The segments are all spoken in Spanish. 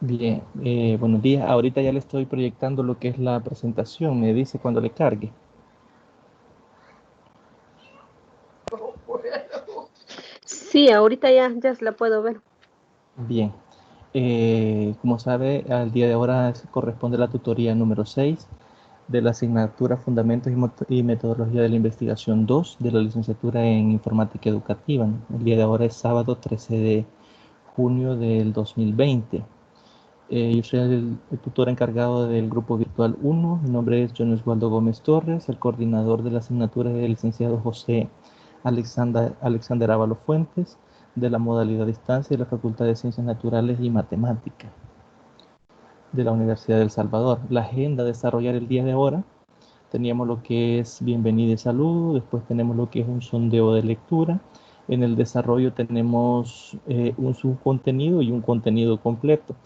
Bien, buenos días. Ahorita ya le estoy proyectando lo que es la presentación. Me dice cuando le cargue. Sí, ahorita ya la puedo ver. Bien, como sabe, al día de ahora corresponde la tutoría número 6 de la asignatura Fundamentos y Metodología de la Investigación 2 de la licenciatura en Informática Educativa, ¿no? El día de ahora es sábado 13 de junio del 2020. Yo soy el tutor encargado del grupo virtual 1. Mi nombre es John Osvaldo Gómez Torres, el coordinador de la asignatura del licenciado José Alexander Ávalo Fuentes, de la modalidad distancia de la Facultad de Ciencias Naturales y Matemáticas de la Universidad de El Salvador. La agenda a desarrollar el día de ahora, teníamos lo que es bienvenida y saludo, después tenemos lo que es un sondeo de lectura. En el desarrollo tenemos un subcontenido y un contenido completo.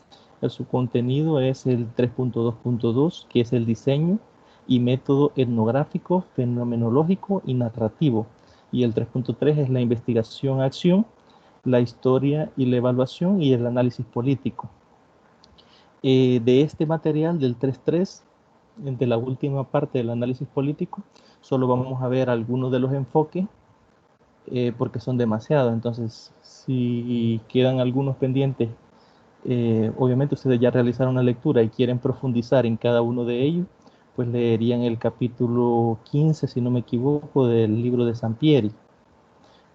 El subcontenido es el 3.2.2, que es el diseño y método etnográfico, fenomenológico y narrativo. Y el 3.3 es la investigación-acción, la historia y la evaluación y el análisis político. De este material del 3.3, de la última parte del análisis político, solo vamos a ver algunos de los enfoques porque son demasiados. Entonces, si quedan algunos pendientes, obviamente ustedes ya realizaron una lectura y quieren profundizar en cada uno de ellos, pues leerían el capítulo 15, si no me equivoco, del libro de Sampieri.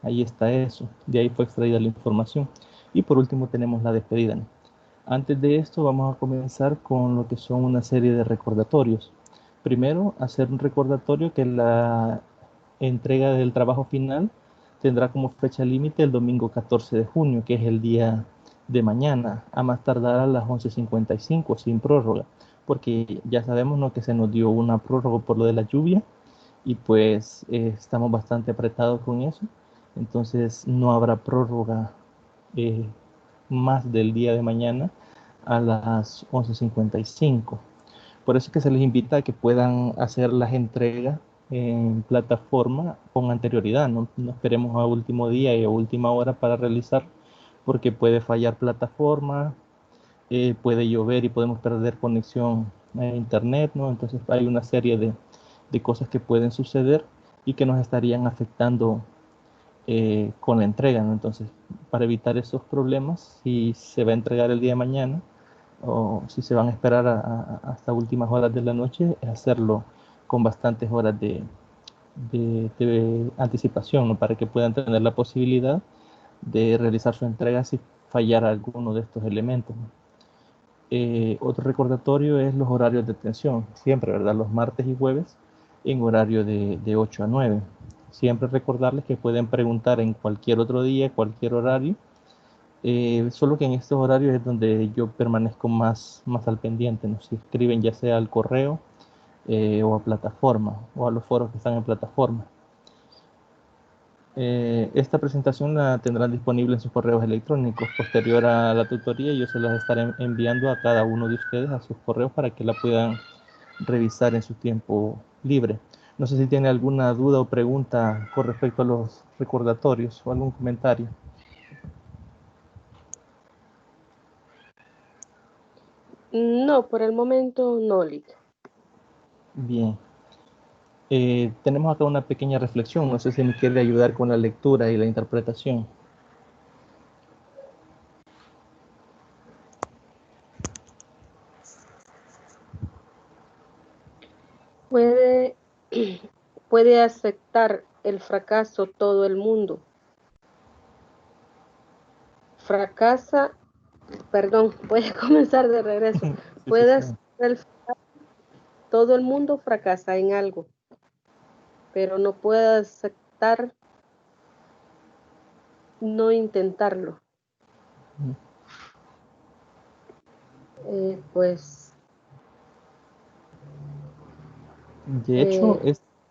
Ahí está eso, de ahí fue extraída la información. Y por último tenemos la despedida, ¿no? Antes de esto vamos a comenzar con lo que son una serie de recordatorios. Primero, hacer un recordatorio que la entrega del trabajo final tendrá como fecha límite el domingo 14 de junio, que es el día de mañana, a más tardar a las 11:55, sin prórroga, porque ya sabemos, ¿no?, que se nos dio una prórroga por lo de la lluvia y pues estamos bastante apretados con eso. Entonces no habrá prórroga eh, más del día de mañana a las 11:55. Por eso es que se les invita a que puedan hacer las entregas en plataforma con anterioridad. No esperemos a último día y a última hora para realizar, porque puede fallar plataforma, puede llover y podemos perder conexión a internet, ¿no? Entonces hay una serie de cosas que pueden suceder y que nos estarían afectando con la entrega, ¿no? Entonces, para evitar esos problemas, si se va a entregar el día de mañana o si se van a esperar hasta últimas horas de la noche, hacerlo con bastantes horas de anticipación, ¿no?, para que puedan tener la posibilidad de realizar su entrega si fallara alguno de estos elementos, ¿no? Otro recordatorio es los horarios de atención, siempre, ¿verdad? Los martes y jueves en horario de 8 a 9. Siempre recordarles que pueden preguntar en cualquier otro día, cualquier horario, solo que en estos horarios es donde yo permanezco más al pendiente, ¿no? Si escriben ya sea al correo o a plataforma o a los foros que están en plataforma. Esta presentación la tendrán disponible en sus correos electrónicos. Posterior a la tutoría, yo se las estaré enviando a cada uno de ustedes a sus correos para que la puedan revisar en su tiempo libre. No sé si tiene alguna duda o pregunta con respecto a los recordatorios o algún comentario. No, por el momento no, Lick. Bien. Tenemos acá una pequeña reflexión. No sé si me quiere ayudar con la lectura y la interpretación. Puede, puede aceptar el fracaso todo el mundo. Fracasa, perdón, voy a comenzar de regreso. Sí, sí, Puede sí. aceptar el fracaso, todo el mundo fracasa en algo, pero no puede aceptar no intentarlo. Pues De hecho,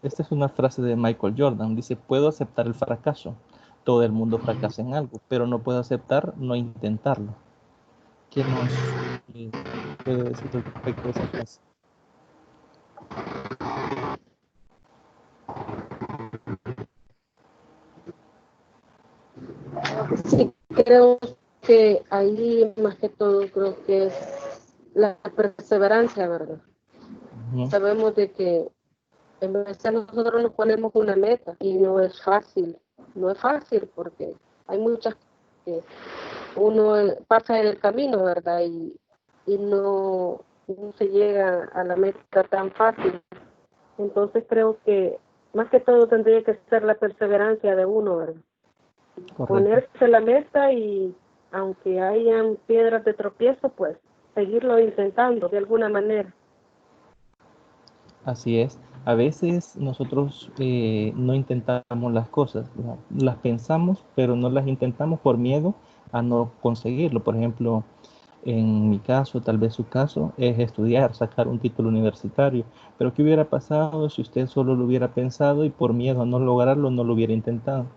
esta es una frase de Michael Jordan. Dice, puedo aceptar el fracaso. Todo el mundo fracasa en algo, pero no puedo aceptar no intentarlo. ¿Qué nos eh, puede decir al respecto de esa frase? sí, creo que ahí más que todo creo que es la perseverancia, ¿verdad? Sabemos de que en vez de nosotros nos ponemos una meta y no es fácil porque hay muchas que uno pasa en el camino, ¿verdad? Y no se llega a la meta tan fácil. Entonces creo que más que todo tendría que ser la perseverancia de uno, ¿verdad? Correcto. Ponerse la meta y aunque hayan piedras de tropiezo, pues seguirlo intentando de alguna manera. Así es. A veces nosotros no intentamos las cosas, ¿no? Las pensamos, pero no las intentamos por miedo a no conseguirlo. Por ejemplo, en mi caso, tal vez su caso, es estudiar, sacar un título universitario. Pero ¿qué hubiera pasado si usted solo lo hubiera pensado y por miedo a no lograrlo no lo hubiera intentado?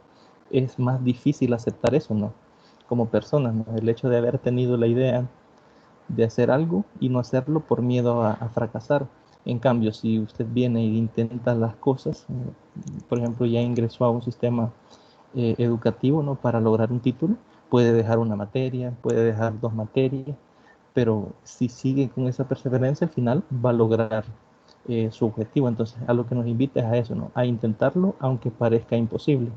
Es más difícil aceptar eso, ¿no? Como personas, ¿no? El hecho de haber tenido la idea de hacer algo y no hacerlo por miedo a fracasar. En cambio, si usted viene e intenta las cosas, por ejemplo, ya ingresó a un sistema educativo, ¿no? Para lograr un título, puede dejar una materia, puede dejar dos materias, pero si sigue con esa perseverancia, al final va a lograr su objetivo. Entonces, a lo que nos invita es a eso, ¿no? A intentarlo, aunque parezca imposible.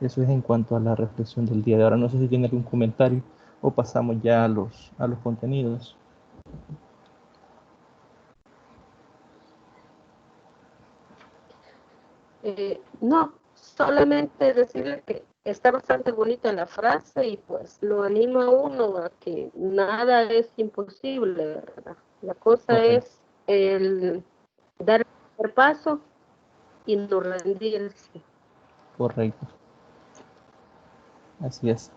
Eso es en cuanto a la reflexión del día de ahora. No sé si tiene algún comentario o pasamos ya a los contenidos. No, solamente decirle que está bastante bonita la frase y pues lo anima a uno a que nada es imposible, ¿verdad? La cosa Correcto. es el dar el primer paso y no rendirse. Correcto. Así es.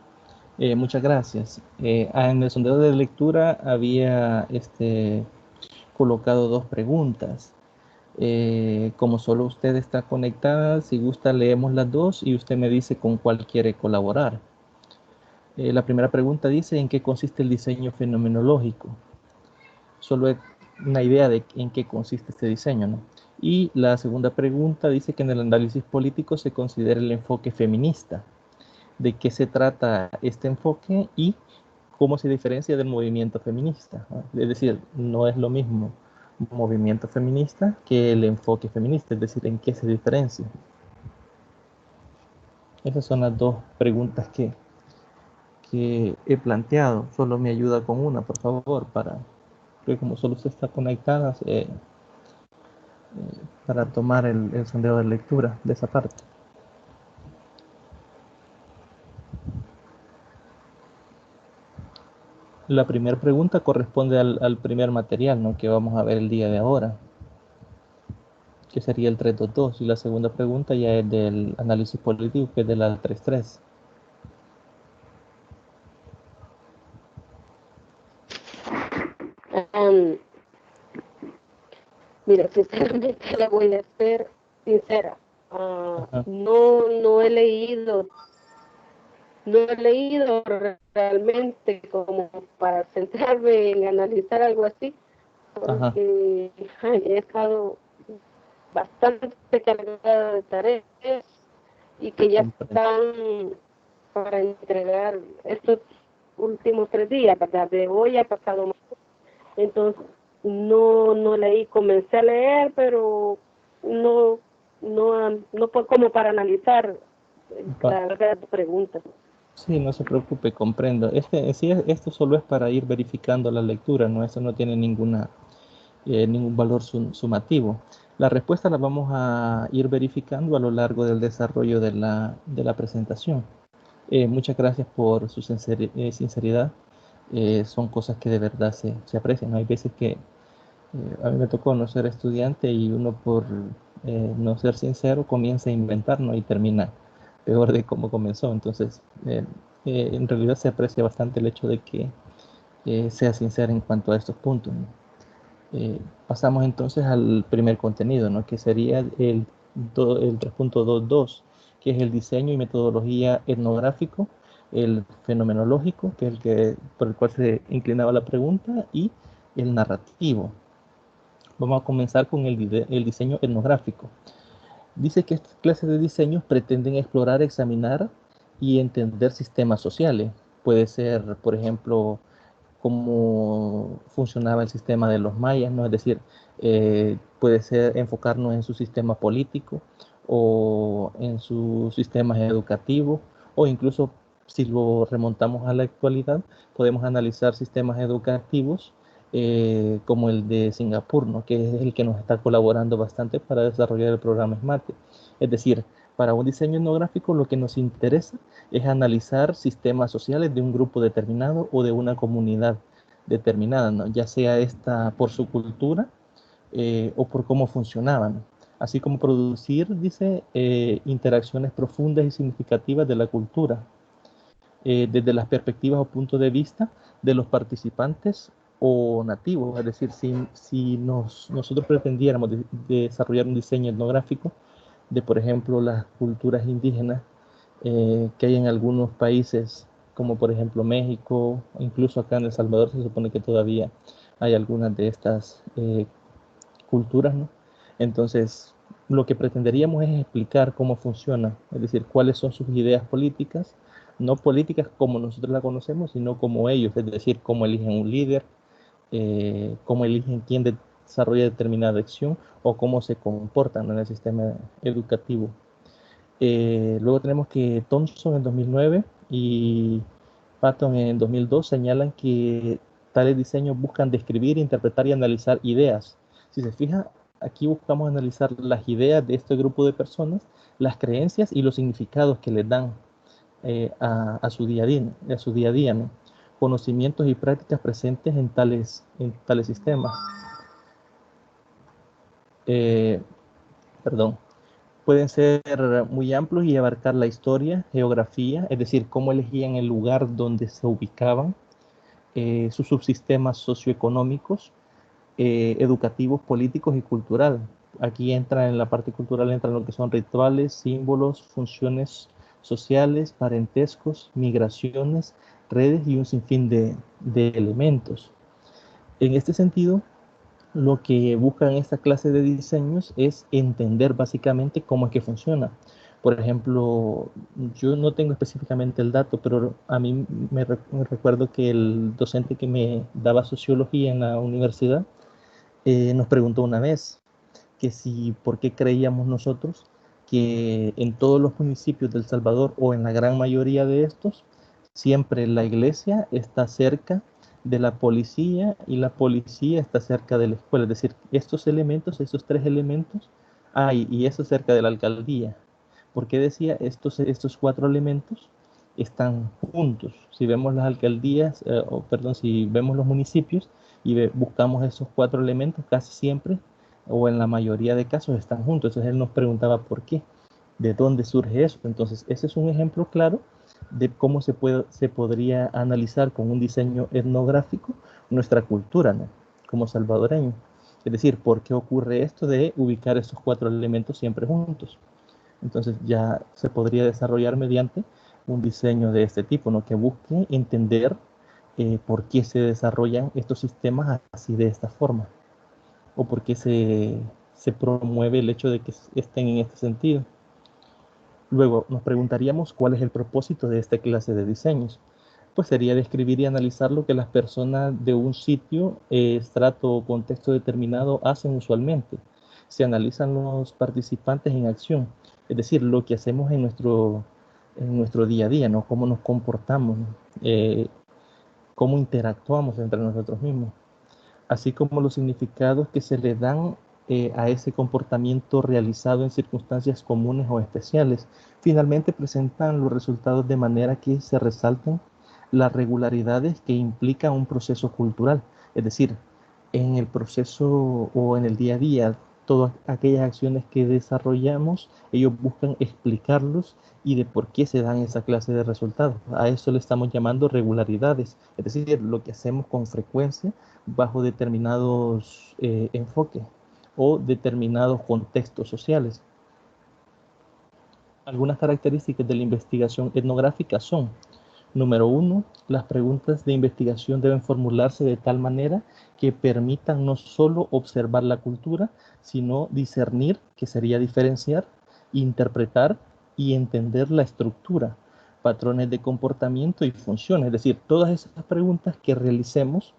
Muchas gracias. En el sondeo de lectura había colocado dos preguntas. Como solo usted está conectada, si gusta leemos las dos y usted me dice con cuál quiere colaborar. La primera pregunta dice: ¿en qué consiste el diseño fenomenológico? Solo es una idea de en qué consiste este diseño, ¿no? Y la segunda pregunta dice que en el análisis político se considera el enfoque feminista. ¿De qué se trata este enfoque y cómo se diferencia del movimiento feminista? Es decir, no es lo mismo movimiento feminista que el enfoque feminista, es decir, ¿en qué se diferencia? Esas son las dos preguntas que he planteado. Solo me ayuda con una, por favor, porque como solo se está conectada, para tomar el sondeo de lectura de esa parte. La primera pregunta corresponde al primer material, ¿no? Que vamos a ver el día de ahora, que sería el 322, y la segunda pregunta ya es del análisis político, que es de la 33. Mira, sinceramente le voy a ser sincera. No he leído realmente como para centrarme en analizar algo así, porque he estado bastante cargada de tareas y que ya están para entregar estos últimos 3 días, ¿verdad? De hoy ha pasado más. Entonces, no leí, comencé a leer, pero no fue como para analizar la pregunta. Sí, no se preocupe, comprendo. Esto solo es para ir verificando la lectura, ¿no? Esto no tiene ningún valor sumativo. La respuesta la vamos a ir verificando a lo largo del desarrollo de la presentación. Muchas gracias por su sinceridad. Son cosas que de verdad se aprecian. Hay veces que a mí me tocó no ser estudiante y uno por no ser sincero comienza a inventar, ¿no? Y termina peor de cómo comenzó. Entonces, en realidad se aprecia bastante el hecho de que sea sincero en cuanto a estos puntos, ¿no? Pasamos entonces al primer contenido, ¿no? Que sería el 3.22, que es el diseño y metodología etnográfico, el fenomenológico, que es por el cual se inclinaba la pregunta, y el narrativo. Vamos a comenzar con el diseño etnográfico. Dice que estas clases de diseños pretenden explorar, examinar y entender sistemas sociales. Puede ser, por ejemplo, cómo funcionaba el sistema de los mayas, ¿no? Es decir, puede ser enfocarnos en su sistema político o en sus sistemas educativos, o incluso si lo remontamos a la actualidad, podemos analizar sistemas educativos como el de Singapur, ¿no? Que es el que nos está colaborando bastante para desarrollar el programa SMART. Es decir, para un diseño etnográfico lo que nos interesa es analizar sistemas sociales de un grupo determinado o de una comunidad determinada, ¿no? Ya sea esta por su cultura o por cómo funcionaban, así como producir, dice, interacciones profundas y significativas de la cultura, desde las perspectivas o puntos de vista de los participantes o nativos. Es decir, si nosotros pretendiéramos desarrollar un diseño etnográfico de, por ejemplo, las culturas indígenas que hay en algunos países, como por ejemplo México, incluso acá en El Salvador se supone que todavía hay algunas de estas culturas, ¿no? Entonces, lo que pretenderíamos es explicar cómo funciona, es decir, cuáles son sus ideas políticas, no políticas como nosotros la conocemos, sino como ellos, es decir, cómo eligen un líder, cómo eligen quién desarrolla determinada acción o cómo se comportan en el sistema educativo. Luego tenemos que Thompson en 2009 y Patton en 2002 señalan que tales diseños buscan describir, interpretar y analizar ideas. Si se fija, aquí buscamos analizar las ideas de este grupo de personas, las creencias y los significados que les dan a su día a día, ¿no? Conocimientos y prácticas presentes en tales sistemas. Eh, perdón. Pueden ser muy amplios y abarcar la historia, geografía, es decir, cómo elegían el lugar donde se ubicaban, sus subsistemas socioeconómicos, educativos, políticos y cultural. Aquí entra en la parte cultural, entran lo que son rituales, símbolos, funciones sociales, parentescos, migraciones, redes y un sinfín de elementos. En este sentido, lo que buscan esta clase de diseños es entender básicamente cómo es que funciona. Por ejemplo, yo no tengo específicamente el dato, pero a mí me recuerdo que el docente que me daba sociología en la universidad nos preguntó una vez que si, por qué creíamos nosotros que en todos los municipios de El Salvador o en la gran mayoría de estos, siempre la iglesia está cerca de la policía y la policía está cerca de la escuela. Es decir, estos elementos, estos tres elementos, hay y eso cerca de la alcaldía. ¿Por qué decía estos cuatro elementos? Están juntos. Si vemos las alcaldías, o perdón, si vemos los municipios y buscamos esos cuatro elementos, casi siempre o en la mayoría de casos están juntos. Entonces él nos preguntaba por qué, de dónde surge eso. Entonces ese es un ejemplo claro de cómo se podría analizar con un diseño etnográfico nuestra cultura, ¿no? Como salvadoreño. Es decir, ¿por qué ocurre esto de ubicar estos cuatro elementos siempre juntos? Entonces ya se podría desarrollar mediante un diseño de este tipo, ¿no? Que busque entender por qué se desarrollan estos sistemas así de esta forma o por qué se promueve el hecho de que estén en este sentido. Luego nos preguntaríamos cuál es el propósito de esta clase de diseños. Pues sería describir y analizar lo que las personas de un sitio, estrato o contexto determinado hacen usualmente. Se analizan los participantes en acción, es decir, lo que hacemos en nuestro día a día, ¿no? Cómo nos comportamos, cómo interactuamos entre nosotros mismos, así como los significados que se le dan a ese comportamiento realizado en circunstancias comunes o especiales. Finalmente presentan los resultados de manera que se resalten las regularidades que implica un proceso cultural, es decir, en el proceso o en el día a día, todas aquellas acciones que desarrollamos, ellos buscan explicarlos y de por qué se dan esa clase de resultados. A eso le estamos llamando regularidades, es decir, lo que hacemos con frecuencia bajo determinados enfoques o determinados contextos sociales. Algunas características de la investigación etnográfica son: número uno, las preguntas de investigación deben formularse de tal manera que permitan no solo observar la cultura, sino discernir, que sería diferenciar, interpretar y entender la estructura. patrones de comportamiento y funciones. Es decir, todas esas preguntas que realicemos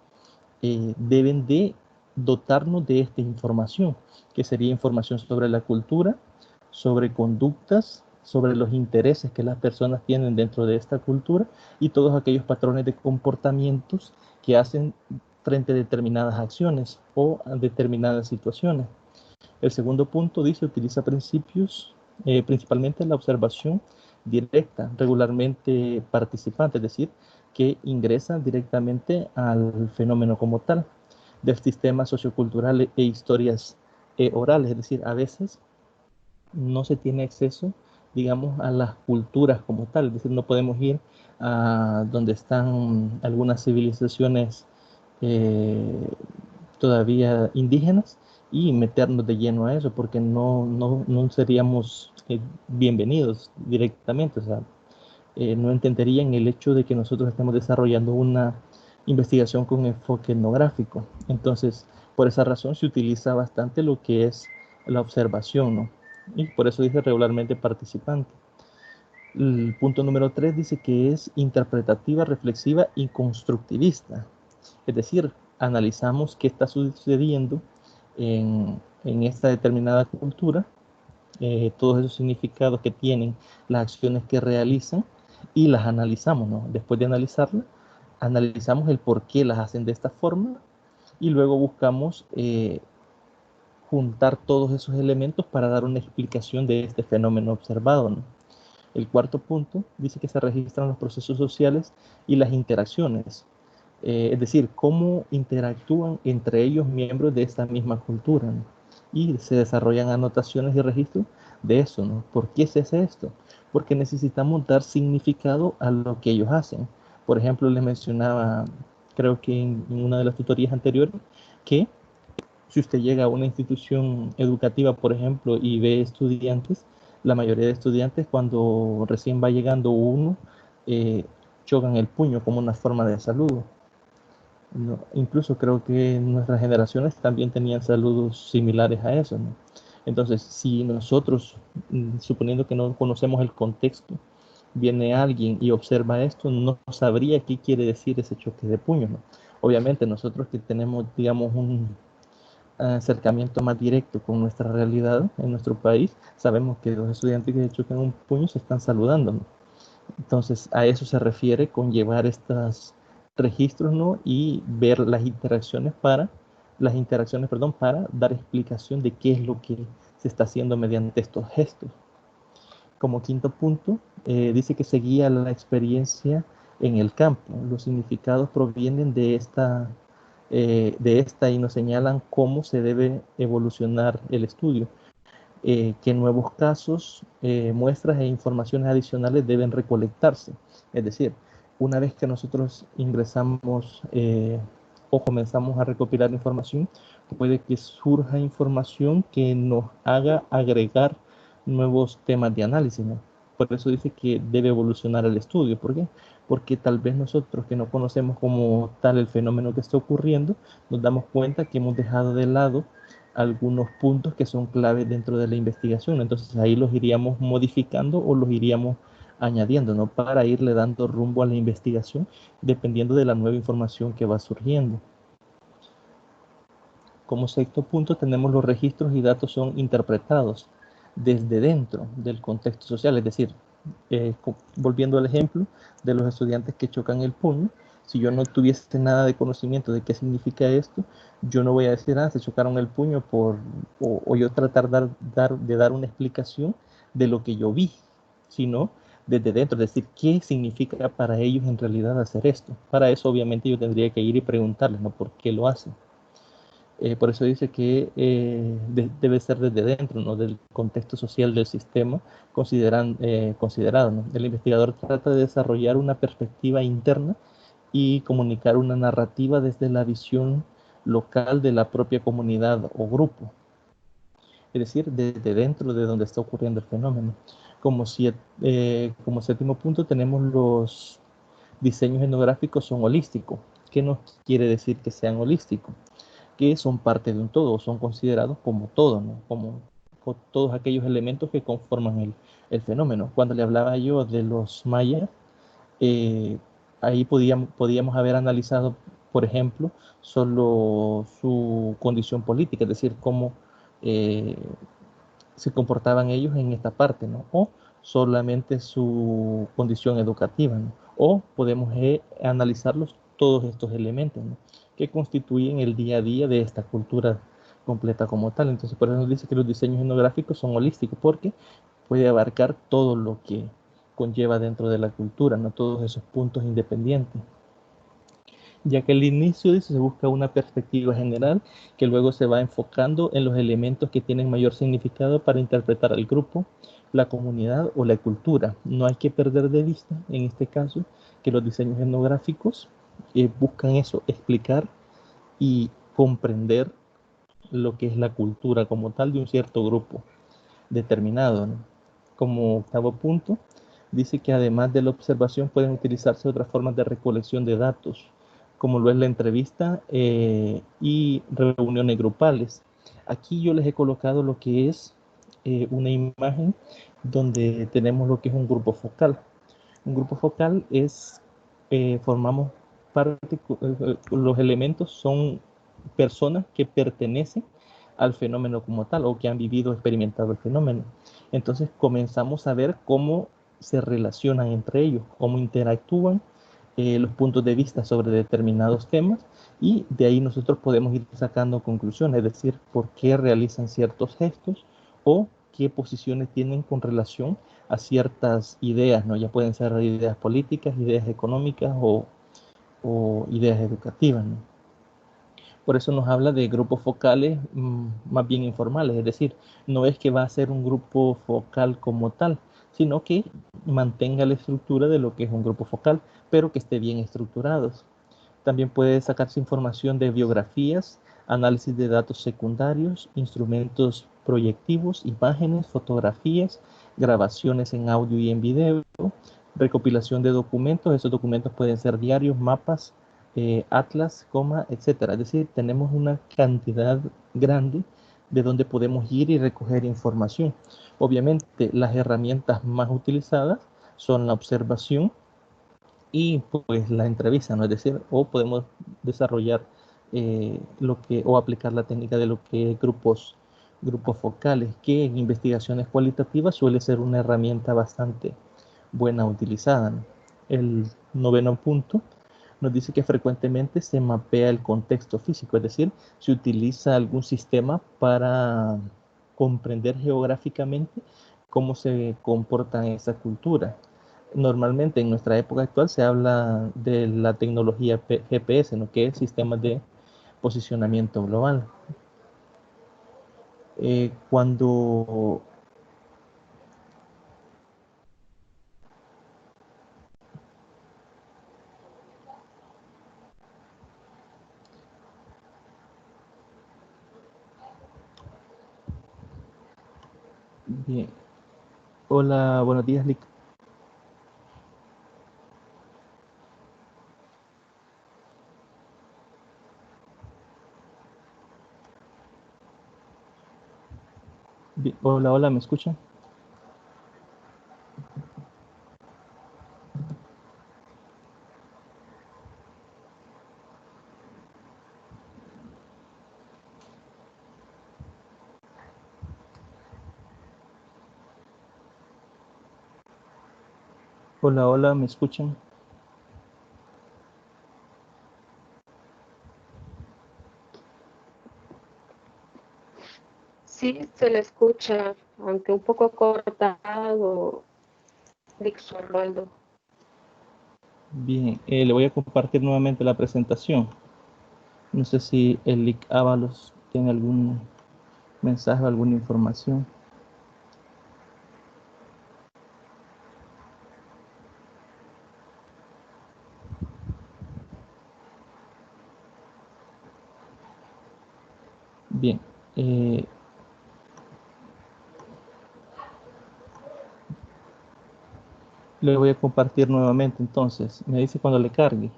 deben de dotarnos de esta información, que sería información sobre la cultura, sobre conductas, sobre los intereses que las personas tienen dentro de esta cultura y todos aquellos patrones de comportamientos que hacen frente a determinadas acciones o a determinadas situaciones. El segundo punto dice, utiliza principios, principalmente la observación directa, regularmente participante, es decir, que ingresa directamente al fenómeno como tal, del sistema sociocultural e historias orales, es decir, a veces no se tiene acceso, digamos, a las culturas como tal, es decir, no podemos ir a donde están algunas civilizaciones todavía indígenas y meternos de lleno a eso, porque no seríamos bienvenidos directamente, o sea, no entenderían el hecho de que nosotros estemos desarrollando una investigación con enfoque etnográfico. Entonces, por esa razón se utiliza bastante lo que es la observación, ¿no? Y por eso dice regularmente participante. El punto número 3 dice que es interpretativa, reflexiva y constructivista. Es decir, analizamos qué está sucediendo en esta determinada cultura, todos esos significados que tienen las acciones que realizan y las analizamos, ¿no? Después de analizarlas, analizamos el por qué las hacen de esta forma y luego buscamos juntar todos esos elementos para dar una explicación de este fenómeno observado, ¿no? El cuarto punto dice que se registran los procesos sociales y las interacciones, es decir, cómo interactúan entre ellos miembros de esta misma cultura, ¿no? Y se desarrollan anotaciones y registros de eso, ¿no? ¿Por qué se hace esto? Porque necesitamos dar significado a lo que ellos hacen. Por ejemplo, les mencionaba, creo que en una de las tutorías anteriores, que si usted llega a una institución educativa, por ejemplo, y ve estudiantes, la mayoría de estudiantes cuando recién va llegando uno, chocan el puño como una forma de saludo. No, incluso creo que nuestras generaciones también tenían saludos similares a eso, ¿no? Entonces, si nosotros, suponiendo que no conocemos el contexto, viene alguien y observa esto, no sabría qué quiere decir ese choque de puños, ¿no? Obviamente nosotros que tenemos, digamos, un acercamiento más directo con nuestra realidad en nuestro país, sabemos que los estudiantes que chocan un puño se están saludando, ¿no? Entonces, a eso se refiere con llevar estos registros, ¿no? Y ver las interacciones, perdón, para dar explicación de qué es lo que se está haciendo mediante estos gestos. Como quinto punto, dice que se guía la experiencia en el campo. Los significados provienen de esta y nos señalan cómo se debe evolucionar el estudio, qué nuevos casos, muestras e informaciones adicionales deben recolectarse. Es decir, una vez que nosotros ingresamos o comenzamos a recopilar información, puede que surja información que nos haga agregar nuevos temas de análisis, ¿no? Por eso dice que debe evolucionar el estudio. ¿Por qué? Porque tal vez nosotros que no conocemos como tal el fenómeno que está ocurriendo, nos damos cuenta que hemos dejado de lado algunos puntos que son claves dentro de la investigación. Entonces ahí los iríamos modificando o los iríamos añadiendo, ¿no? Para irle dando rumbo a la investigación dependiendo de la nueva información que va surgiendo. Como sexto punto tenemos los registros y datos son interpretados desde dentro del contexto social, es decir, volviendo al ejemplo de los estudiantes que chocan el puño, si yo no tuviese nada de conocimiento de qué significa esto, yo no voy a decir, se chocaron el puño o yo tratar de dar una explicación de lo que yo vi, sino desde dentro, es decir, qué significa para ellos en realidad hacer esto. Para eso obviamente yo tendría que ir y preguntarles, ¿no? ¿Por qué lo hacen? Por eso dice que debe ser desde dentro, ¿no? Del contexto social del sistema considerado, ¿no? El investigador trata de desarrollar una perspectiva interna y comunicar una narrativa desde la visión local de la propia comunidad o grupo, es decir, desde dentro de donde está ocurriendo el fenómeno. Como séptimo punto tenemos los diseños etnográficos son holísticos. ¿Qué nos quiere decir que sean holísticos? Que son parte de un todo, son considerados como todo, ¿no? todos aquellos elementos que conforman el fenómeno. Cuando le hablaba yo de los mayas, ahí podíamos haber analizado, por ejemplo, solo su condición política, es decir, cómo eh, se comportaban ellos en esta parte, ¿no? O solamente su condición educativa, ¿no? O podemos analizarlos todos estos elementos, ¿no? Que constituyen el día a día de esta cultura completa como tal. Entonces, por eso nos dice que los diseños etnográficos son holísticos, porque puede abarcar todo lo que conlleva dentro de la cultura, no todos esos puntos independientes. Ya que al inicio dice, se busca una perspectiva general que luego se va enfocando en los elementos que tienen mayor significado para interpretar al grupo, la comunidad o la cultura. No hay que perder de vista, en este caso, que los diseños etnográficos buscan eso, explicar y comprender lo que es la cultura como tal de un cierto grupo determinado, ¿no? Como octavo punto, dice que además de la observación pueden utilizarse otras formas de recolección de datos, como lo es la entrevista y reuniones grupales. Aquí yo les he colocado lo que es una imagen donde tenemos lo que es un grupo focal. Un grupo focal es, formamos parte, los elementos son personas que pertenecen al fenómeno como tal o que han vivido o experimentado el fenómeno. Entonces comenzamos a ver cómo se relacionan entre ellos, cómo interactúan, los puntos de vista sobre determinados temas, y de ahí nosotros podemos ir sacando conclusiones, es decir, por qué realizan ciertos gestos o qué posiciones tienen con relación a ciertas ideas, ¿no? Ya pueden ser ideas políticas, ideas económicas o ideas educativas, ¿no? Por eso nos habla de grupos focales más bien informales, es decir, no es que va a ser un grupo focal como tal, sino que mantenga la estructura de lo que es un grupo focal, pero que esté bien estructurados. También puede sacarse información de biografías, análisis de datos secundarios, instrumentos proyectivos, imágenes, fotografías, grabaciones en audio y en video, recopilación de documentos. Esos documentos pueden ser diarios, mapas, atlas, etcétera. Es decir, tenemos una cantidad grande de donde podemos ir y recoger información. Obviamente, las herramientas más utilizadas son la observación y pues la entrevista, ¿no? Es decir, o podemos desarrollar o aplicar la técnica de lo que es grupos focales, que en investigaciones cualitativas suele ser una herramienta bastante buena utilizada, ¿no? El noveno punto nos dice que frecuentemente se mapea el contexto físico, es decir, se utiliza algún sistema para comprender geográficamente cómo se comporta esa cultura. Normalmente en nuestra época actual se habla de la tecnología GPS, ¿no? Que es sistemas de posicionamiento global. Cuando bien. Hola, buenos días, Lick. Hola, hola, ¿me escuchan? Hola, hola, ¿me escuchan? Sí, se le escucha, aunque un poco cortado, Dixon Osvaldo. Bien, le voy a compartir nuevamente la presentación. No sé si el Lick Ábalos tiene algún mensaje o alguna información. Bien, le voy a compartir nuevamente entonces. Me dice cuando le cargue.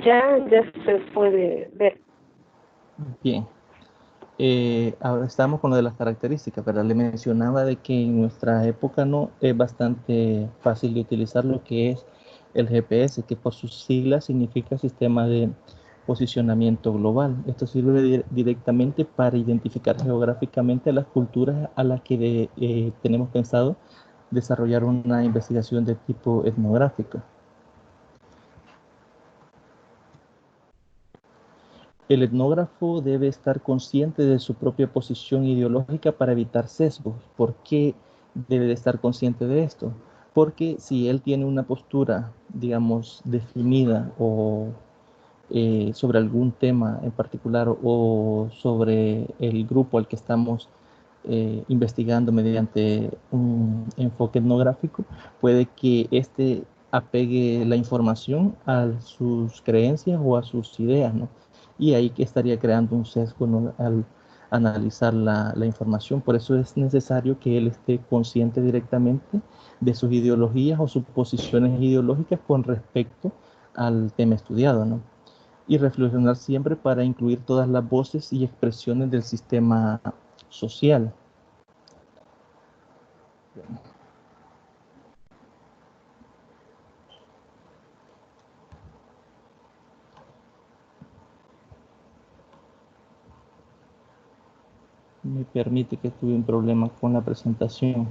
Ya se puede ver. Bien. Ahora estamos con lo de las características, pero le mencionaba de que en nuestra época no es bastante fácil de utilizar lo que es el GPS, que por sus siglas significa Sistema de Posicionamiento Global. Esto sirve directamente para identificar geográficamente las culturas a las que tenemos pensado desarrollar una investigación de tipo etnográfico. El etnógrafo debe estar consciente de su propia posición ideológica para evitar sesgos. ¿Por qué debe de estar consciente de esto? Porque si él tiene una postura, digamos, definida o sobre algún tema en particular o sobre el grupo al que estamos investigando mediante un enfoque etnográfico, puede que éste apegue la información a sus creencias o a sus ideas, ¿no? Y ahí que estaría creando un sesgo, ¿no?, al analizar la información. Por eso es necesario que él esté consciente directamente de sus ideologías o sus posiciones ideológicas con respecto al tema estudiado, ¿no? Y reflexionar siempre para incluir todas las voces y expresiones del sistema social. Me permite que tuve un problema con la presentación.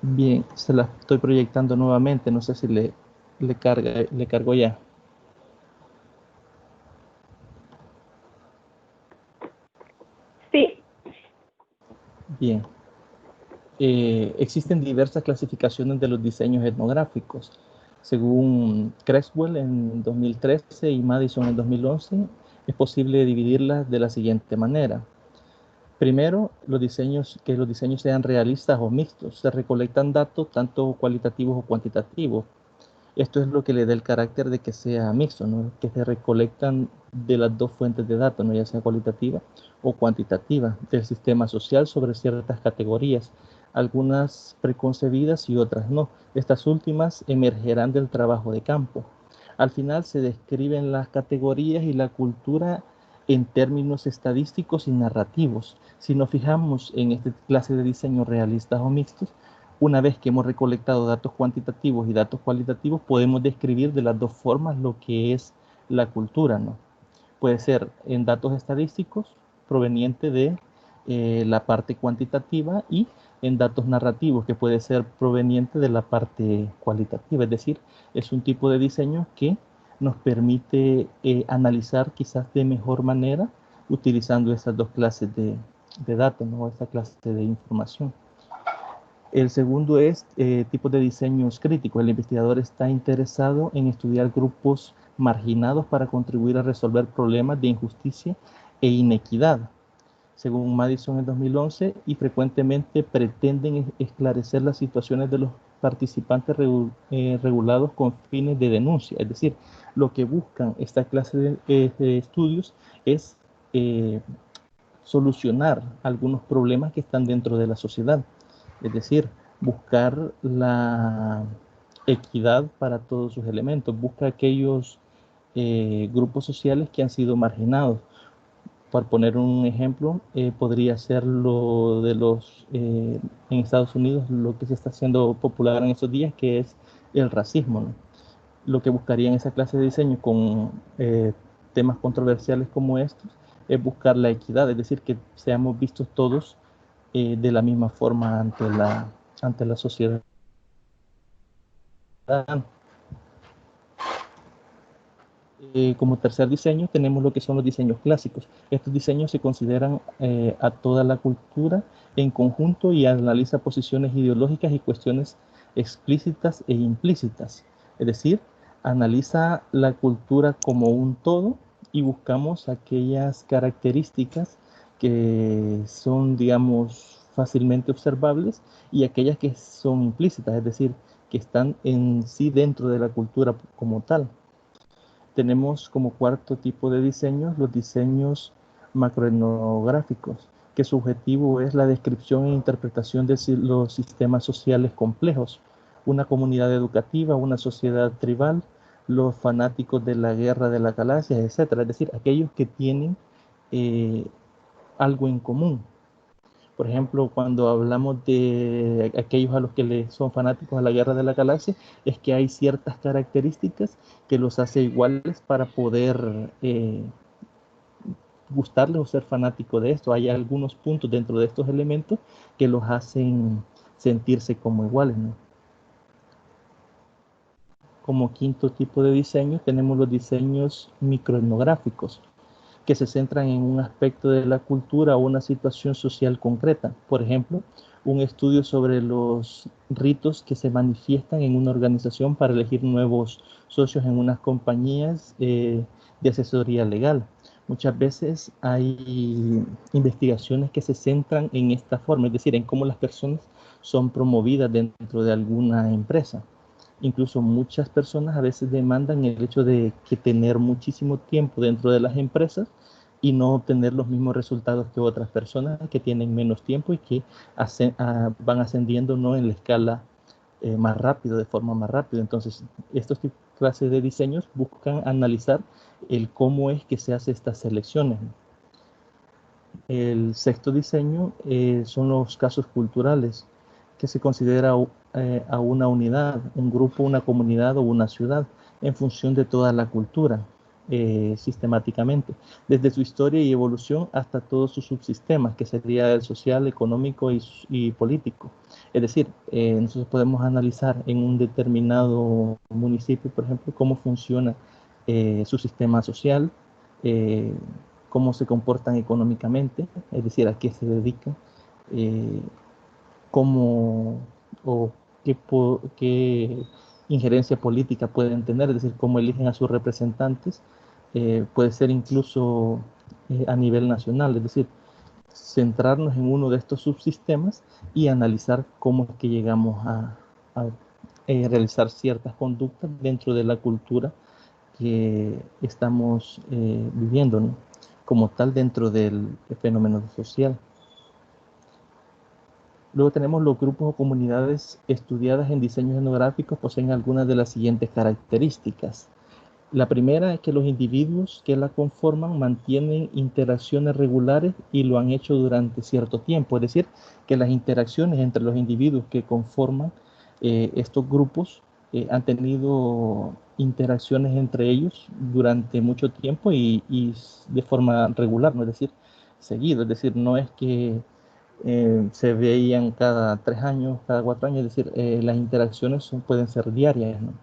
Bien, se la estoy proyectando nuevamente. No sé si le cargo ya. Sí. Bien. Existen diversas clasificaciones de los diseños etnográficos. Según Creswell en 2013 y Madison en 2011, es posible dividirlas de la siguiente manera. Primero, que los diseños sean realistas o mixtos. Se recolectan datos tanto cualitativos o cuantitativos. Esto es lo que le da el carácter de que sea mixto, ¿no? Que se recolectan de las dos fuentes de datos, ¿no?, ya sea cualitativa o cuantitativa, del sistema social sobre ciertas categorías, algunas preconcebidas y otras no. Estas últimas emergerán del trabajo de campo. Al final se describen las categorías y la cultura en términos estadísticos y narrativos. Si nos fijamos en esta clase de diseños realistas o mixtos, una vez que hemos recolectado datos cuantitativos y datos cualitativos, podemos describir de las dos formas lo que es la cultura, ¿no? Puede ser en datos estadísticos proveniente de la parte cuantitativa y en datos narrativos que puede ser proveniente de la parte cualitativa. Es decir, es un tipo de diseño que nos permite analizar quizás de mejor manera utilizando estas dos clases de datos, ¿no?, esta clase de información. El segundo es tipos de diseños críticos. El investigador está interesado en estudiar grupos marginados para contribuir a resolver problemas de injusticia e inequidad, según Madison en 2011, y frecuentemente pretenden esclarecer las situaciones de los participantes regulados con fines de denuncia. Es decir, lo que buscan esta clase de estudios es solucionar algunos problemas que están dentro de la sociedad. Es decir, buscar la equidad para todos sus elementos, busca aquellos grupos sociales que han sido marginados. Por poner un ejemplo, podría ser lo de en Estados Unidos, lo que se está haciendo popular en estos días, que es el racismo, ¿no? Lo que buscaría en esa clase de diseño con temas controversiales como estos es buscar la equidad, es decir, que seamos vistos todos de la misma forma ante la sociedad. Como tercer diseño tenemos lo que son los diseños clásicos. Estos diseños se consideran a toda la cultura en conjunto y analiza posiciones ideológicas y cuestiones explícitas e implícitas. Es decir, analiza la cultura como un todo y buscamos aquellas características que son, digamos, fácilmente observables y aquellas que son implícitas, es decir, que están en sí dentro de la cultura como tal. Tenemos como cuarto tipo de diseños los diseños macroetnográficos, que su objetivo es la descripción e interpretación de los sistemas sociales complejos, una comunidad educativa, una sociedad tribal, los fanáticos de la guerra de las galaxias, etcétera. Es decir, aquellos que tienen algo en común. Por ejemplo, cuando hablamos de aquellos a los que son fanáticos a la guerra de la galaxia, es que hay ciertas características que los hace iguales para poder gustarles o ser fanático de esto. Hay algunos puntos dentro de estos elementos que los hacen sentirse como iguales, ¿no? Como quinto tipo de diseño tenemos los diseños microetnográficos, que se centran en un aspecto de la cultura o una situación social concreta. Por ejemplo, un estudio sobre los ritos que se manifiestan en una organización para elegir nuevos socios en unas compañías de asesoría legal. Muchas veces hay investigaciones que se centran en esta forma, es decir, en cómo las personas son promovidas dentro de alguna empresa. Incluso muchas personas a veces demandan el hecho de que tener muchísimo tiempo dentro de las empresas y no obtener los mismos resultados que otras personas que tienen menos tiempo y que van ascendiendo, ¿no?, en la escala más rápido, de forma más rápida. Entonces, estos clases de diseños buscan analizar el cómo es que se hace estas selecciones. El sexto diseño son los casos culturales, que se considera a una unidad, un grupo, una comunidad o una ciudad, en función de toda la cultura, sistemáticamente, desde su historia y evolución hasta todos sus subsistemas, que sería el social, económico y político. Es decir, nosotros podemos analizar en un determinado municipio, por ejemplo, cómo funciona su sistema social, eh, cómo se comportan económicamente, es decir, a qué se dedican, eh, cómo o qué injerencia política pueden tener, es decir, cómo eligen a sus representantes, puede ser incluso a nivel nacional, es decir, centrarnos en uno de estos subsistemas y analizar cómo es que llegamos a realizar ciertas conductas dentro de la cultura que estamos viviendo, ¿no?, como tal dentro del fenómeno social. Luego tenemos los grupos o comunidades estudiadas en diseños etnográficos poseen algunas de las siguientes características. La primera es que los individuos que la conforman mantienen interacciones regulares y lo han hecho durante cierto tiempo, es decir, que las interacciones entre los individuos que conforman estos grupos han tenido interacciones entre ellos durante mucho tiempo y de forma regular, ¿no? Es decir, seguido, es decir, no es que se veían cada 3 años, cada 4 años, es decir, las interacciones pueden ser diarias, ¿no?,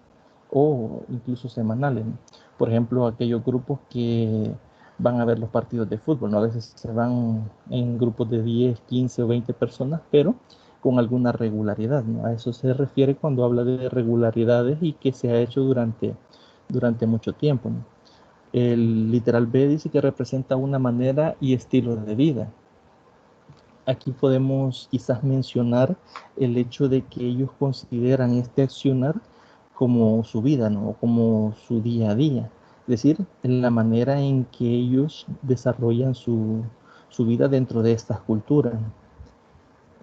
o incluso semanales, ¿no? Por ejemplo, aquellos grupos que van a ver los partidos de fútbol, ¿no? A veces se van en grupos de 10, 15 o 20 personas, pero con alguna regularidad, ¿no? A eso se refiere cuando habla de regularidades y que se ha hecho durante mucho tiempo, ¿no? El literal B dice que representa una manera y estilo de vida. Aquí podemos quizás mencionar el hecho de que ellos consideran este accionar como su vida, ¿no?, como su día a día. Es decir, la manera en que ellos desarrollan su vida dentro de estas culturas.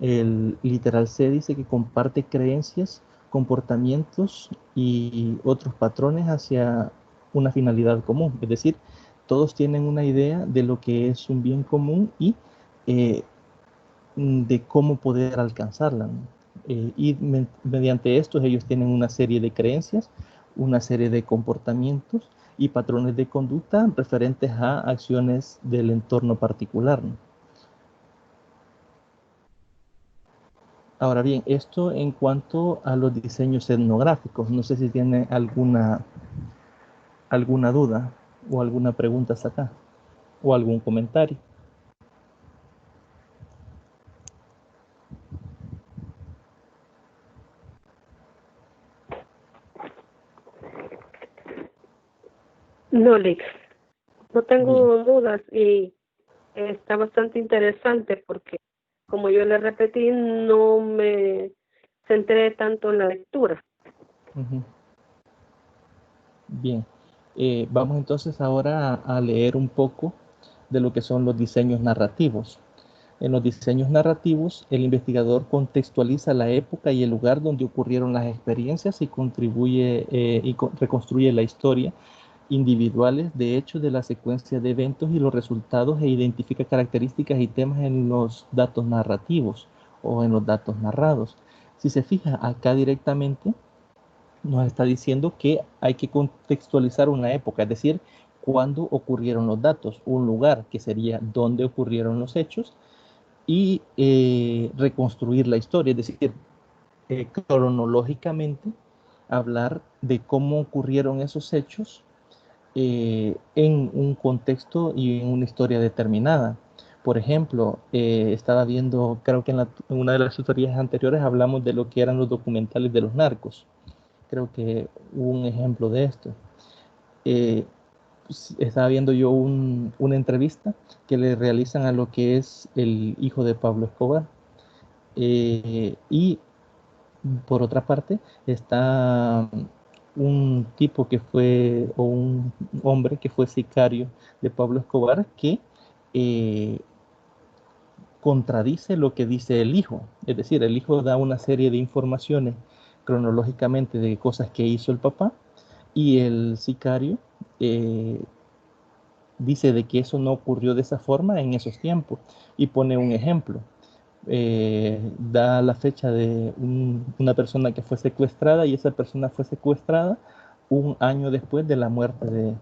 El literal C dice que comparte creencias, comportamientos y otros patrones hacia una finalidad común. Es decir, todos tienen una idea de lo que es un bien común y de cómo poder alcanzarla, ¿no? Y mediante estos ellos tienen una serie de creencias, una serie de comportamientos y patrones de conducta referentes a acciones del entorno particular, ¿no? Ahora bien, esto en cuanto a los diseños etnográficos, no sé si tiene alguna duda o alguna pregunta hasta acá o algún comentario. No, Lick, no Bien. tengo dudas y está bastante interesante porque como yo le repetí, no me centré tanto en la lectura. Bien, vamos entonces ahora a leer un poco de lo que son los diseños narrativos. En los diseños narrativos, el investigador contextualiza la época y el lugar donde ocurrieron las experiencias y contribuye reconstruye la historia individuales de hechos de la secuencia de eventos y los resultados e identifica características y temas en los datos narrativos o en los datos narrados. Si se fija acá directamente, nos está diciendo que hay que contextualizar una época, es decir, cuándo ocurrieron los datos, un lugar que sería dónde ocurrieron los hechos y reconstruir la historia, es decir, cronológicamente hablar de cómo ocurrieron esos hechos en un contexto y en una historia determinada. Por ejemplo, estaba viendo, creo que en una de las tutorías anteriores hablamos de lo que eran los documentales de los narcos. Creo que hubo un ejemplo de esto. Estaba viendo yo una entrevista que le realizan a lo que es el hijo de Pablo Escobar. Y por otra parte está un tipo que fue, o un hombre que fue sicario de Pablo Escobar, que eh, contradice lo que dice el hijo. Es decir, el hijo da una serie de informaciones cronológicamente de cosas que hizo el papá y el sicario eh, dice de que eso no ocurrió de esa forma en esos tiempos y pone un ejemplo. Da la fecha de una persona que fue secuestrada y esa persona fue secuestrada un año después de la muerte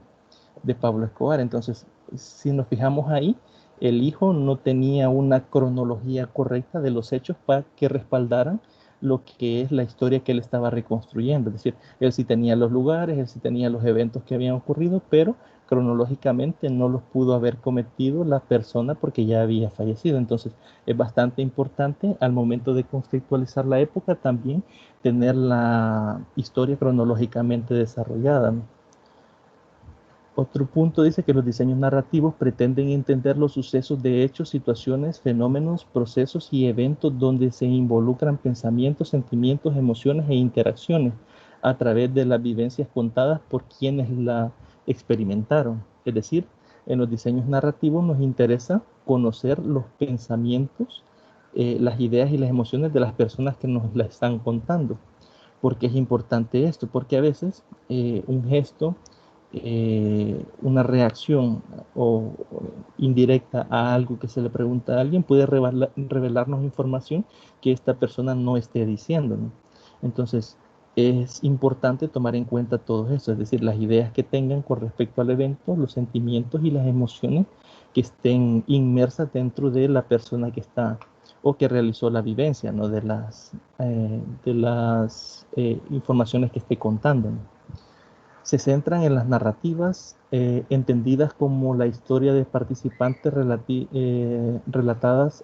de Pablo Escobar. Entonces, si nos fijamos ahí, el hijo no tenía una cronología correcta de los hechos para que respaldaran lo que es la historia que él estaba reconstruyendo. Es decir, él sí tenía los lugares, él sí tenía los eventos que habían ocurrido, pero cronológicamente no los pudo haber cometido la persona porque ya había fallecido. Entonces, es bastante importante al momento de contextualizar la época también tener la historia cronológicamente desarrollada, ¿no? Otro punto dice que los diseños narrativos pretenden entender los sucesos de hechos, situaciones, fenómenos, procesos y eventos donde se involucran pensamientos, sentimientos, emociones e interacciones a través de las vivencias contadas por quienes la experimentaron. Es decir, en los diseños narrativos nos interesa conocer los pensamientos, las ideas y las emociones de las personas que nos la están contando. ¿Por qué es importante esto? Porque a veces un gesto, una reacción o indirecta a algo que se le pregunta a alguien puede revelarnos información que esta persona no esté diciendo, ¿no? Entonces, es importante tomar en cuenta todo eso, es decir, las ideas que tengan con respecto al evento, los sentimientos y las emociones que estén inmersas dentro de la persona que está o que realizó la vivencia, ¿no? De las informaciones que esté contando, ¿no? Se centran en las narrativas entendidas como la historia de participantes relatadas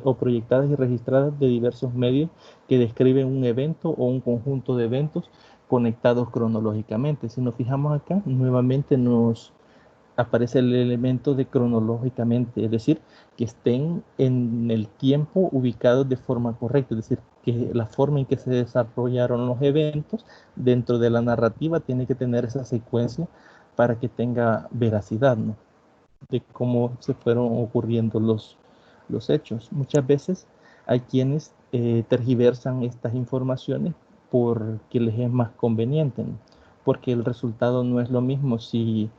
o proyectadas y registradas de diversos medios que describen un evento o un conjunto de eventos conectados cronológicamente. Si nos fijamos acá, nuevamente nos aparece el elemento de cronológicamente, es decir, que estén en el tiempo ubicados de forma correcta, es decir, que la forma en que se desarrollaron los eventos dentro de la narrativa tiene que tener esa secuencia para que tenga veracidad, ¿no? De cómo se fueron ocurriendo los hechos. Muchas veces hay quienes tergiversan estas informaciones porque les es más conveniente, ¿no? Porque el resultado no es lo mismo si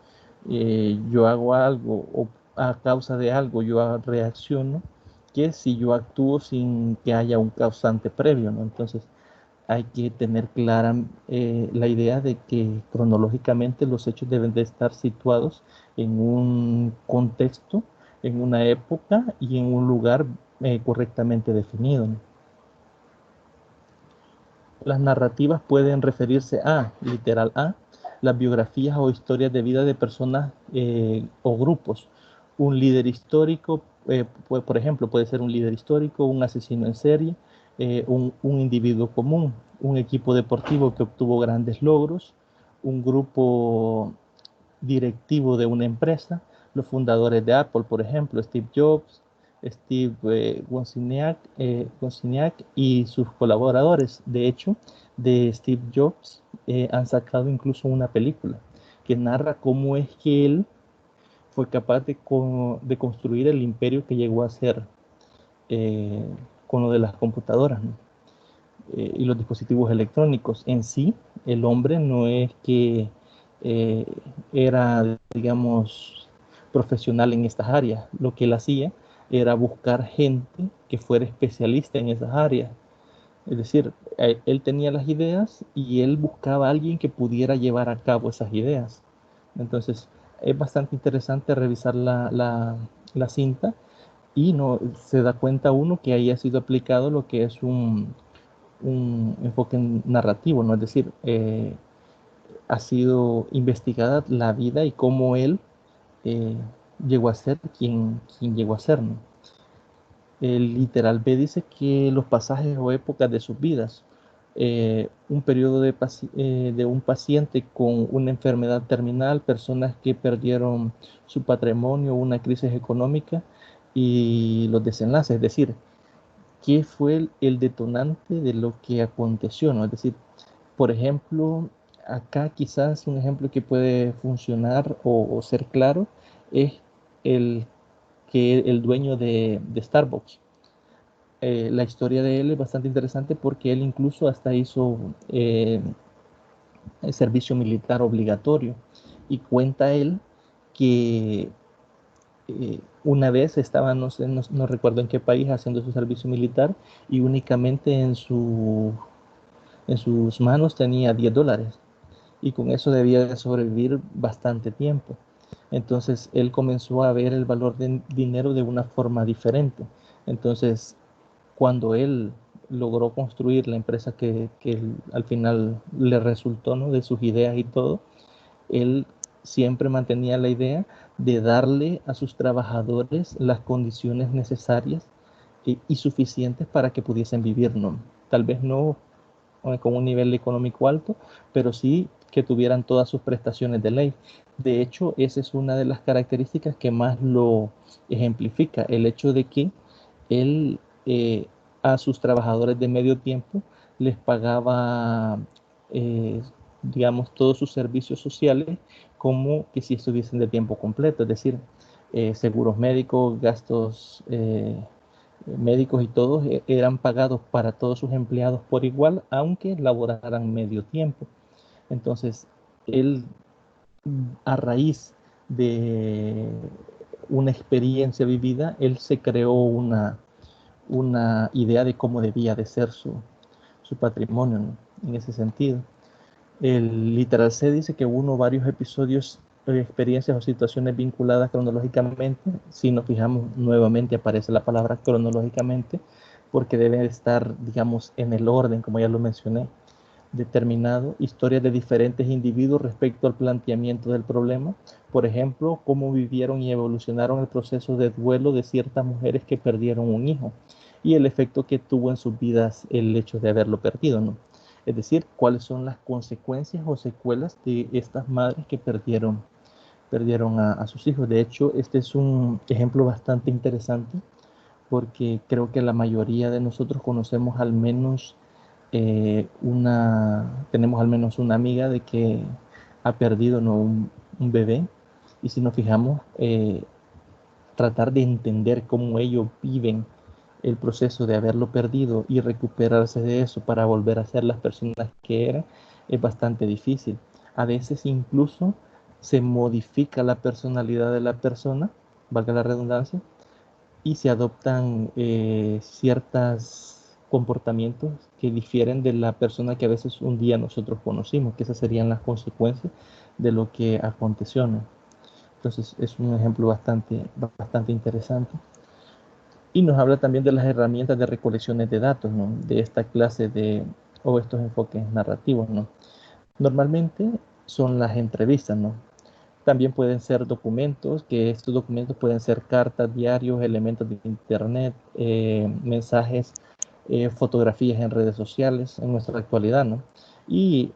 yo hago algo o a causa de algo yo reacciono que si yo actúo sin que haya un causante previo, ¿no? Entonces hay que tener clara la idea de que cronológicamente los hechos deben de estar situados en un contexto, en una época y en un lugar correctamente definido, ¿no? Las narrativas pueden referirse a, literal a, las biografías o historias de vida de personas o grupos. Un líder histórico, por ejemplo, puede ser un líder histórico, un asesino en serie, un individuo común, un equipo deportivo que obtuvo grandes logros, un grupo directivo de una empresa, los fundadores de Apple, por ejemplo, Steve Jobs, Steve Wozniak y sus colaboradores. De hecho, de Steve Jobs han sacado incluso una película que narra cómo es que él fue capaz de construir el imperio que llegó a ser eh, con lo de las computadoras, ¿no? Y los dispositivos electrónicos. En sí, el hombre no es que eh, era, digamos, profesional en estas áreas. Lo que él hacía era buscar gente que fuera especialista en esas áreas. Es decir, él tenía las ideas y él buscaba a alguien que pudiera llevar a cabo esas ideas. Entonces, es bastante interesante revisar la cinta y no se da cuenta uno que ahí ha sido aplicado lo que es un enfoque narrativo, ¿no? Es decir, ha sido investigada la vida y cómo él eh, llegó a ser quien llegó a ser, ¿no? El literal B dice que los pasajes o épocas de sus vidas, un periodo de un paciente con una enfermedad terminal, personas que perdieron su patrimonio, una crisis económica y los desenlaces, es decir, qué fue el detonante de lo que aconteció, ¿no? Es decir, por ejemplo, acá quizás un ejemplo que puede funcionar o ser claro es el que el dueño de Starbucks. La historia de él es bastante interesante porque él incluso hasta hizo el servicio militar obligatorio y cuenta él que una vez estaba, no sé, no recuerdo en qué país, haciendo su servicio militar y únicamente en sus manos tenía $10 y con eso debía de sobrevivir bastante tiempo. Entonces él comenzó a ver el valor del dinero de una forma diferente. Entonces, cuando él logró construir la empresa que al final le resultó, ¿no? De sus ideas y todo, él siempre mantenía la idea de darle a sus trabajadores las condiciones necesarias y suficientes para que pudiesen vivir, ¿no? Tal vez no con un nivel económico alto, pero sí que tuvieran todas sus prestaciones de ley. De hecho, esa es una de las características que más lo ejemplifica, el hecho de que él a sus trabajadores de medio tiempo les pagaba, eh, digamos, todos sus servicios sociales como que si estuviesen de tiempo completo, es decir, seguros médicos, gastos médicos y todos eran pagados para todos sus empleados por igual, aunque laboraran medio tiempo. Entonces, él, a raíz de una experiencia vivida, él se creó una idea de cómo debía de ser su patrimonio, ¿no? En ese sentido. El literal C dice que hubo varios episodios, experiencias o situaciones vinculadas cronológicamente. Si nos fijamos nuevamente aparece la palabra cronológicamente porque debe estar, digamos, en el orden, como ya lo mencioné, determinado, historias de diferentes individuos respecto al planteamiento del problema. Por ejemplo, cómo vivieron y evolucionaron el proceso de duelo de ciertas mujeres que perdieron un hijo y el efecto que tuvo en sus vidas el hecho de haberlo perdido, ¿no? Es decir, cuáles son las consecuencias o secuelas de estas madres que perdieron a sus hijos. De hecho, este es un ejemplo bastante interesante porque creo que la mayoría de nosotros conocemos al menos tenemos al menos una amiga de que ha perdido, ¿no? un bebé. Y si nos fijamos, tratar de entender cómo ellos viven el proceso de haberlo perdido y recuperarse de eso para volver a ser las personas que eran, es bastante difícil. A veces incluso se modifica la personalidad de la persona, valga la redundancia, y se adoptan ciertos comportamientos que difieren de la persona que a veces un día nosotros conocimos, que esas serían las consecuencias de lo que aconteció, ¿no? Entonces es un ejemplo bastante interesante. Y nos habla también de las herramientas de recolecciones de datos, ¿no? De esta clase o estos enfoques narrativos, ¿no? Normalmente son las entrevistas, ¿no? También pueden ser documentos, que estos documentos pueden ser cartas, diarios, elementos de internet, mensajes, fotografías en redes sociales en nuestra actualidad, ¿no? Y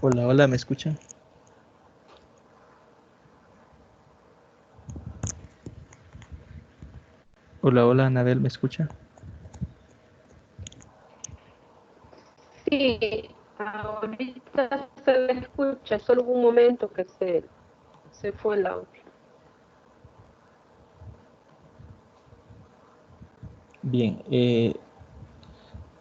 Hola, hola, ¿me escuchan? Hola, hola, Anabel, ¿me escucha? Sí, ahorita se le escucha, solo hubo un momento que se fue el audio. Bien,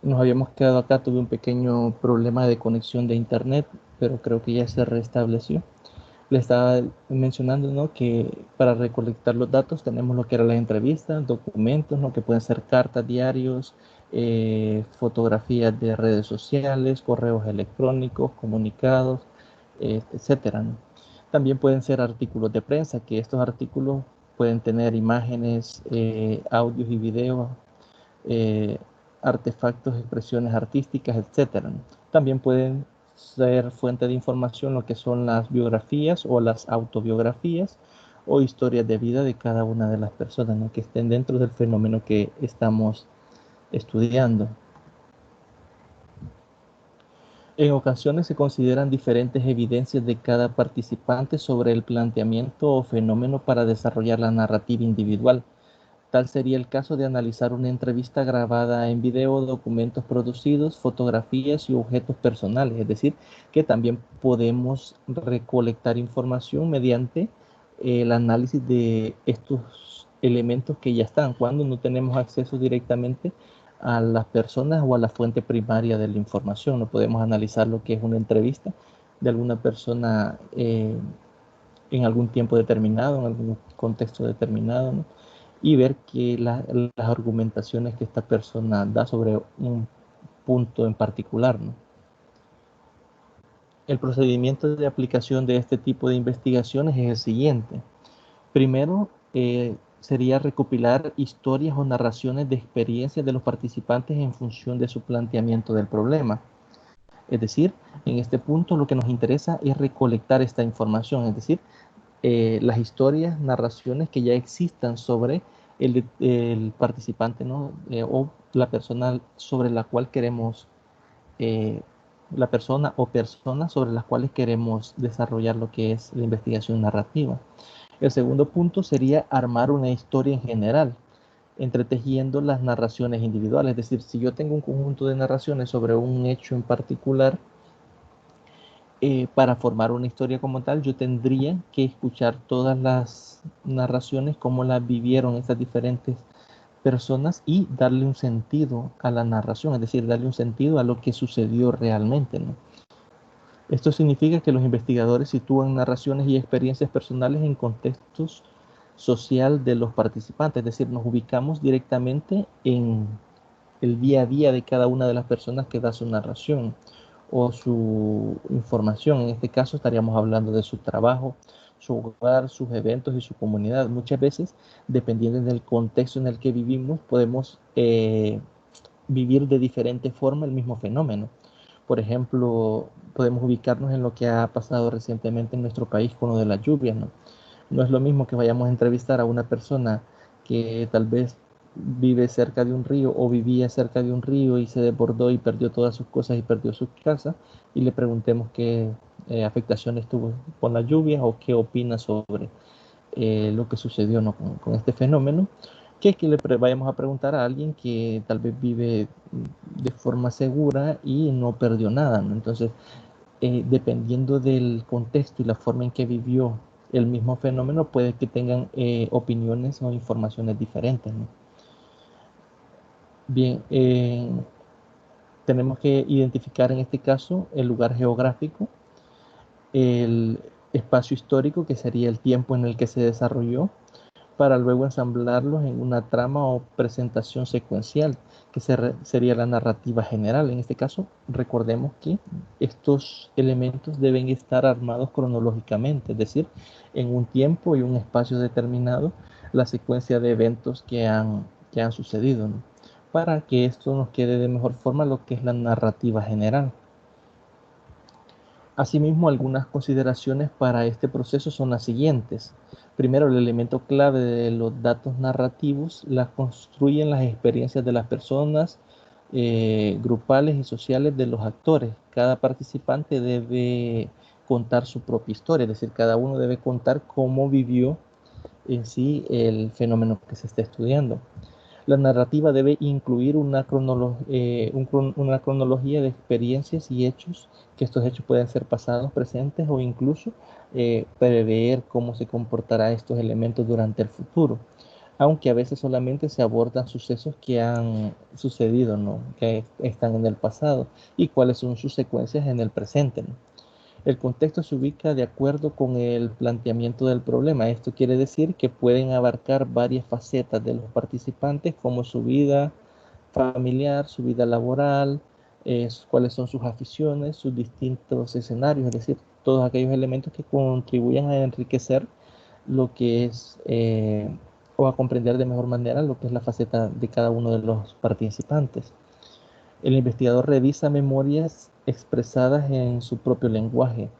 nos habíamos quedado acá, tuve un pequeño problema de conexión de internet, pero creo que ya se restableció. Le estaba mencionando, ¿no?, que para recolectar los datos tenemos lo que eran las entrevistas, documentos, ¿no?, que pueden ser cartas, diarios, fotografías de redes sociales, correos electrónicos, comunicados, etcétera, ¿no? También pueden ser artículos de prensa, que estos artículos pueden tener imágenes, audios y videos, eh, artefactos, expresiones artísticas, etcétera, ¿no? También pueden ser fuente de información lo que son las biografías o las autobiografías o historias de vida de cada una de las personas, ¿no?, que estén dentro del fenómeno que estamos estudiando. En ocasiones se consideran diferentes evidencias de cada participante sobre el planteamiento o fenómeno para desarrollar la narrativa individual. Tal sería el caso de analizar una entrevista grabada en video, documentos producidos, fotografías y objetos personales. Es decir, que también podemos recolectar información mediante el análisis de estos elementos que ya están, cuando no tenemos acceso directamente a las personas o a la fuente primaria de la información. No podemos analizar lo que es una entrevista de alguna persona en algún tiempo determinado, en algún contexto determinado, ¿no?, y ver que las argumentaciones que esta persona da sobre un punto en particular, ¿no? El procedimiento de aplicación de este tipo de investigaciones es el siguiente. Primero, sería recopilar historias o narraciones de experiencias de los participantes en función de su planteamiento del problema. Es decir, en este punto lo que nos interesa es recolectar esta información, es decir, las historias, narraciones que ya existan sobre el participante, ¿no?, o la persona sobre la cual queremos, eh, la persona o personas sobre las cuales queremos desarrollar lo que es la investigación narrativa. El segundo punto sería armar una historia en general, entretejiendo las narraciones individuales. Es decir, si yo tengo un conjunto de narraciones sobre un hecho en particular, para formar una historia como tal, yo tendría que escuchar todas las narraciones, cómo las vivieron estas diferentes personas y darle un sentido a la narración, es decir, darle un sentido a lo que sucedió realmente, ¿no? Esto significa que los investigadores sitúan narraciones y experiencias personales en contextos social de los participantes, es decir, nos ubicamos directamente en el día a día de cada una de las personas que da su narración o su información. En este caso estaríamos hablando de su trabajo, su hogar, sus eventos y su comunidad. Muchas veces, dependiendo del contexto en el que vivimos, podemos vivir de diferente forma el mismo fenómeno. Por ejemplo, podemos ubicarnos en lo que ha pasado recientemente en nuestro país con lo de las lluvias, ¿no? No es lo mismo que vayamos a entrevistar a una persona que tal vez vive cerca de un río o vivía cerca de un río y se desbordó y perdió todas sus cosas y perdió su casa, y le preguntemos qué afectaciones tuvo con las lluvias o qué opina sobre lo que sucedió, ¿no?, con este fenómeno, que le vayamos a preguntar a alguien que tal vez vive de forma segura y no perdió nada, ¿no? Entonces, dependiendo del contexto y la forma en que vivió el mismo fenómeno, puede que tengan opiniones o informaciones diferentes, ¿no? Bien, tenemos que identificar en este caso el lugar geográfico, el espacio histórico, que sería el tiempo en el que se desarrolló, para luego ensamblarlos en una trama o presentación secuencial, que sería la narrativa general. En este caso, recordemos que estos elementos deben estar armados cronológicamente, es decir, en un tiempo y un espacio determinado, la secuencia de eventos que han sucedido, ¿no?, para que esto nos quede de mejor forma lo que es la narrativa general. Asimismo, algunas consideraciones para este proceso son las siguientes. Primero, el elemento clave de los datos narrativos las construyen las experiencias de las personas, grupales y sociales de los actores. Cada participante debe contar su propia historia, es decir, cada uno debe contar cómo vivió en sí el fenómeno que se está estudiando. La narrativa debe incluir una cronología de experiencias y hechos, que estos hechos pueden ser pasados, presentes o incluso prever cómo se comportará estos elementos durante el futuro, aunque a veces solamente se abordan sucesos que han sucedido, ¿no? Que están en el pasado y cuáles son sus secuencias en el presente, ¿no? El contexto se ubica de acuerdo con el planteamiento del problema. Esto quiere decir que pueden abarcar varias facetas de los participantes, como su vida familiar, su vida laboral, cuáles son sus aficiones, sus distintos escenarios, es decir, todos aquellos elementos que contribuyan a enriquecer lo que es o a comprender de mejor manera lo que es la faceta de cada uno de los participantes. El investigador revisa memorias expresadas en su propio lenguaje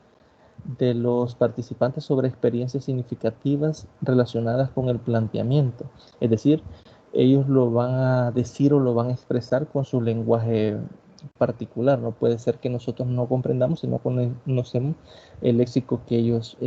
de los participantes sobre experiencias significativas relacionadas con el planteamiento. Es decir, ellos lo van a decir o lo van a expresar con su lenguaje particular. No puede ser que nosotros no comprendamos si no conocemos el léxico que ellos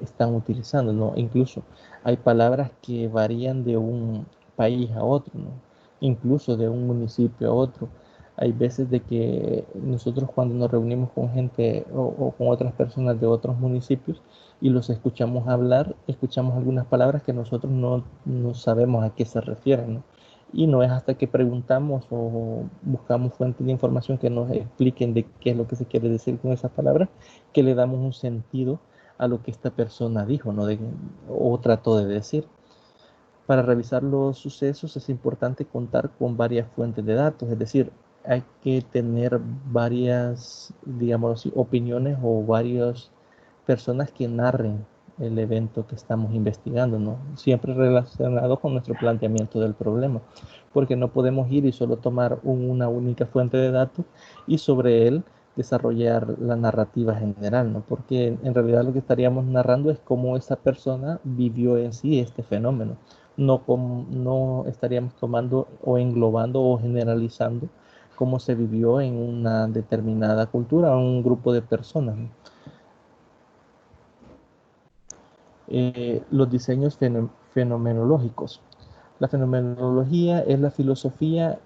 están utilizando, ¿no? Incluso hay palabras que varían de un país a otro, ¿no? Incluso de un municipio a otro. Hay veces de que nosotros cuando nos reunimos con gente o con otras personas de otros municipios y los escuchamos hablar, escuchamos algunas palabras que nosotros no sabemos a qué se refieren, ¿no? Y no es hasta que preguntamos o buscamos fuentes de información que nos expliquen de qué es lo que se quiere decir con esas palabras, que le damos un sentido a lo que esta persona dijo, ¿no? O trató de decir. Para revisar los sucesos es importante contar con varias fuentes de datos, es decir, hay que tener varias, digamos así, opiniones o varias personas que narren el evento que estamos investigando, ¿no? Siempre relacionado con nuestro planteamiento del problema, porque no podemos ir y solo tomar una única fuente de datos y sobre él desarrollar la narrativa general, ¿no? Porque en realidad lo que estaríamos narrando es cómo esa persona vivió en sí este fenómeno. No estaríamos tomando o englobando o generalizando cómo se vivió en una determinada cultura o un grupo de personas, ¿no? Los diseños fenomenológicos. La fenomenología es la filosofía,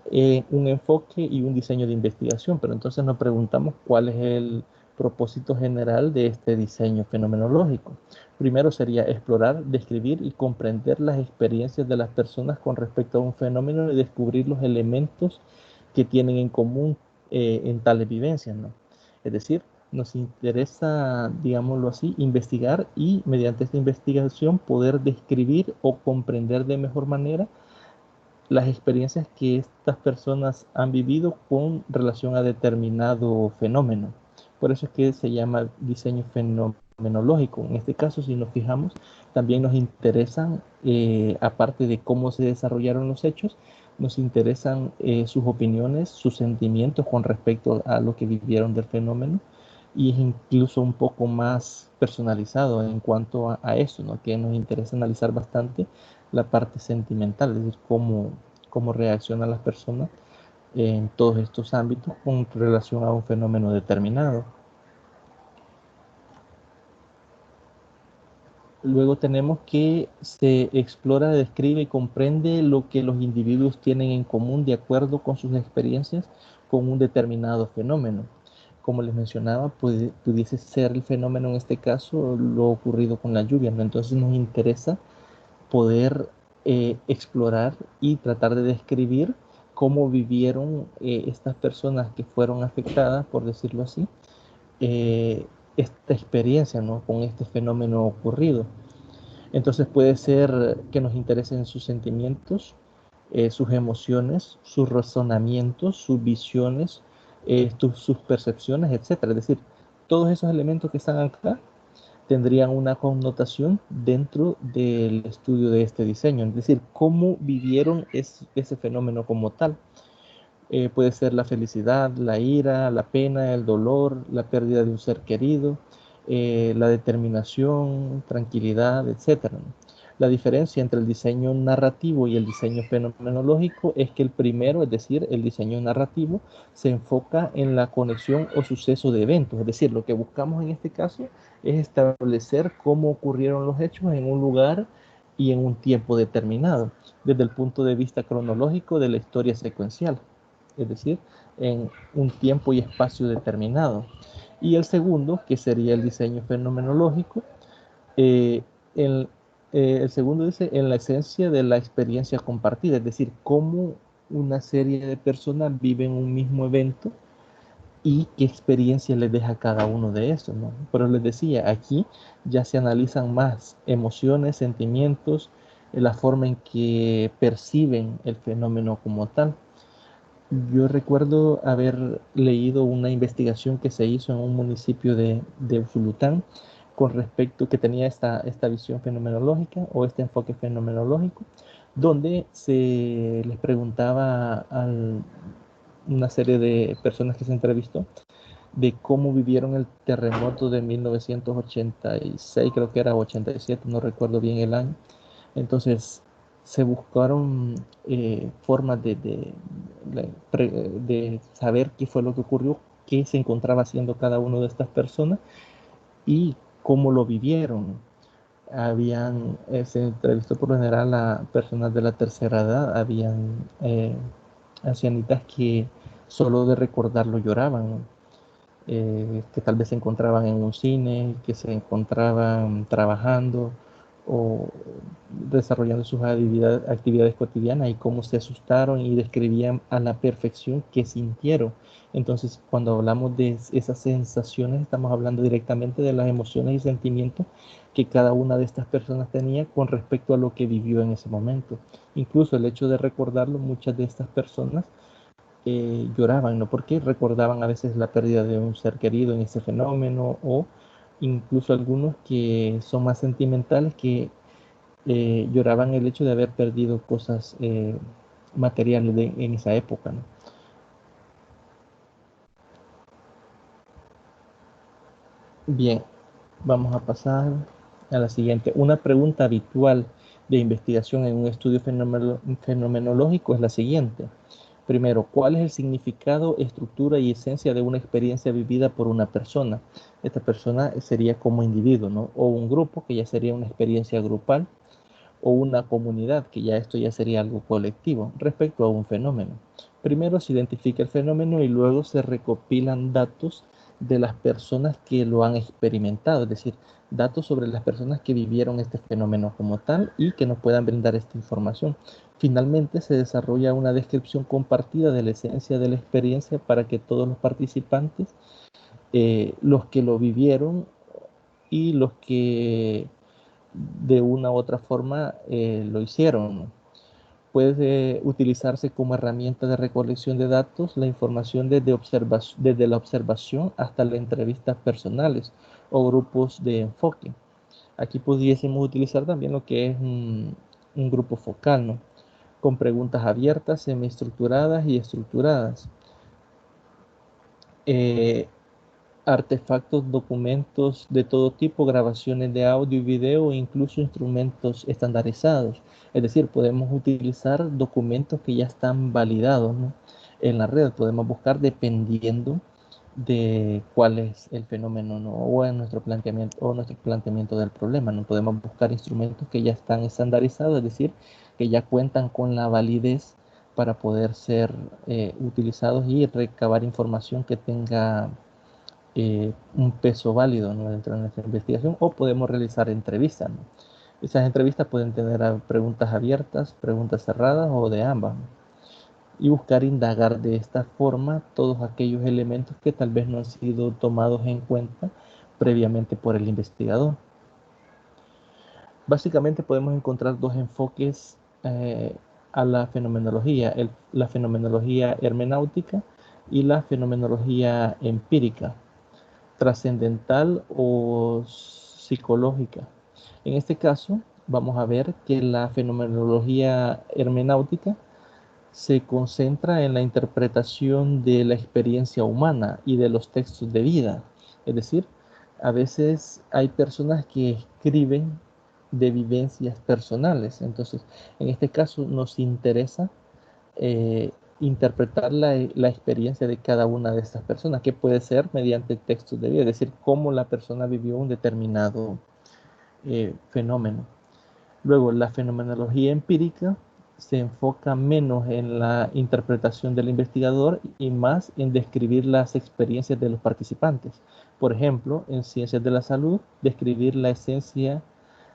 un enfoque y un diseño de investigación, pero entonces nos preguntamos cuál es el propósito general de este diseño fenomenológico. Primero sería explorar, describir y comprender las experiencias de las personas con respecto a un fenómeno y descubrir los elementos que tienen en común en tales vivencias, ¿no? Es decir, nos interesa, digámoslo así, investigar y mediante esta investigación poder describir o comprender de mejor manera las experiencias que estas personas han vivido con relación a determinado fenómeno. Por eso es que se llama diseño fenomenológico. En este caso, si nos fijamos, también nos interesan, aparte de cómo se desarrollaron los hechos, nos interesan sus opiniones, sus sentimientos con respecto a lo que vivieron del fenómeno y es incluso un poco más personalizado en cuanto a eso, ¿no? Que nos interesa analizar bastante la parte sentimental, es decir, cómo reaccionan las personas en todos estos ámbitos con relación a un fenómeno determinado. Luego tenemos que se explora, describe y comprende lo que los individuos tienen en común de acuerdo con sus experiencias con un determinado fenómeno. Como les mencionaba, pudiese ser el fenómeno en este caso lo ocurrido con la lluvia, ¿no? Entonces nos interesa poder explorar y tratar de describir cómo vivieron estas personas que fueron afectadas, por decirlo así, eh, esta experiencia, ¿no? Con este fenómeno ocurrido. Entonces puede ser que nos interesen sus sentimientos, sus emociones, sus razonamientos, sus visiones, sus percepciones, etcétera. Es decir, todos esos elementos que están acá tendrían una connotación dentro del estudio de este diseño, es decir, cómo vivieron ese fenómeno como tal. Puede ser la felicidad, la ira, la pena, el dolor, la pérdida de un ser querido, la determinación, tranquilidad, etc. La diferencia entre el diseño narrativo y el diseño fenomenológico es que el primero, es decir, el diseño narrativo, se enfoca en la conexión o suceso de eventos. Es decir, lo que buscamos en este caso es establecer cómo ocurrieron los hechos en un lugar y en un tiempo determinado, desde el punto de vista cronológico de la historia secuencial, es decir, en un tiempo y espacio determinado. Y el segundo, que sería el diseño fenomenológico, eh, el, el segundo dice en la esencia de la experiencia compartida, es decir, cómo una serie de personas viven un mismo evento y qué experiencia les deja cada uno de esos, ¿no? Pero les decía, aquí ya se analizan más emociones, sentimientos, la forma en que perciben el fenómeno como tal. Yo recuerdo haber leído una investigación que se hizo en un municipio de Usulután con respecto que tenía esta visión fenomenológica o este enfoque fenomenológico, donde se les preguntaba a una serie de personas que se entrevistó de cómo vivieron el terremoto de 1986, creo que era 87, no recuerdo bien el año. Entonces se buscaron formas de saber qué fue lo que ocurrió, qué se encontraba haciendo cada una de estas personas y cómo lo vivieron. Se entrevistó por lo general a personas de la tercera edad, habían ancianitas que solo de recordarlo lloraban, que tal vez se encontraban en un cine, que se encontraban trabajando o desarrollando sus actividades cotidianas y cómo se asustaron y describían a la perfección qué sintieron. Entonces, cuando hablamos de esas sensaciones, estamos hablando directamente de las emociones y sentimientos que cada una de estas personas tenía con respecto a lo que vivió en ese momento. Incluso el hecho de recordarlo, muchas de estas personas lloraban, ¿no? Porque recordaban a veces la pérdida de un ser querido en ese fenómeno o incluso algunos que son más sentimentales que lloraban el hecho de haber perdido cosas materiales en esa época, ¿no? Bien, vamos a pasar a la siguiente. Una pregunta habitual de investigación en un estudio fenomenológico es la siguiente. Primero, ¿cuál es el significado, estructura y esencia de una experiencia vivida por una persona? Esta persona sería como individuo, ¿no? O un grupo, que ya sería una experiencia grupal, o una comunidad, que ya esto ya sería algo colectivo, respecto a un fenómeno. Primero se identifica el fenómeno y luego se recopilan datos de las personas que lo han experimentado, es decir, datos sobre las personas que vivieron este fenómeno como tal y que nos puedan brindar esta información. Finalmente se desarrolla una descripción compartida de la esencia de la experiencia para que todos los participantes, los que lo vivieron y los que de una u otra forma lo hicieron. Puede utilizarse como herramienta de recolección de datos la información desde la observación hasta las entrevistas personales o grupos de enfoque. Aquí pudiésemos utilizar también lo que es un grupo focal, ¿no? Con preguntas abiertas, semiestructuradas y estructuradas. Eh, Artefactos, documentos de todo tipo, grabaciones de audio y video e incluso instrumentos estandarizados. Es decir, podemos utilizar documentos que ya están validados, ¿no? En la red. Podemos buscar dependiendo de cuál es el fenómeno, ¿no? O en nuestro planteamiento del problema. No podemos buscar instrumentos que ya están estandarizados, es decir, que ya cuentan con la validez para poder ser utilizados y recabar información que tenga un peso válido, ¿no? Dentro de nuestra investigación, o podemos realizar entrevistas, ¿no? Esas entrevistas pueden tener preguntas abiertas, preguntas cerradas o de ambas, ¿no? Y buscar indagar de esta forma todos aquellos elementos que tal vez no han sido tomados en cuenta previamente por el investigador. Básicamente podemos encontrar dos enfoques a la fenomenología, la fenomenología hermenáutica y la fenomenología empírica, trascendental o psicológica. En este caso, vamos a ver que la fenomenología hermenáutica se concentra en la interpretación de la experiencia humana y de los textos de vida. Es decir, a veces hay personas que escriben de vivencias personales. Entonces, en este caso nos interesa interpretar la experiencia de cada una de estas personas, que puede ser mediante textos de vida, es decir, cómo la persona vivió un determinado fenómeno. Luego, la fenomenología empírica se enfoca menos en la interpretación del investigador y más en describir las experiencias de los participantes. Por ejemplo, en ciencias de la salud, describir la esencia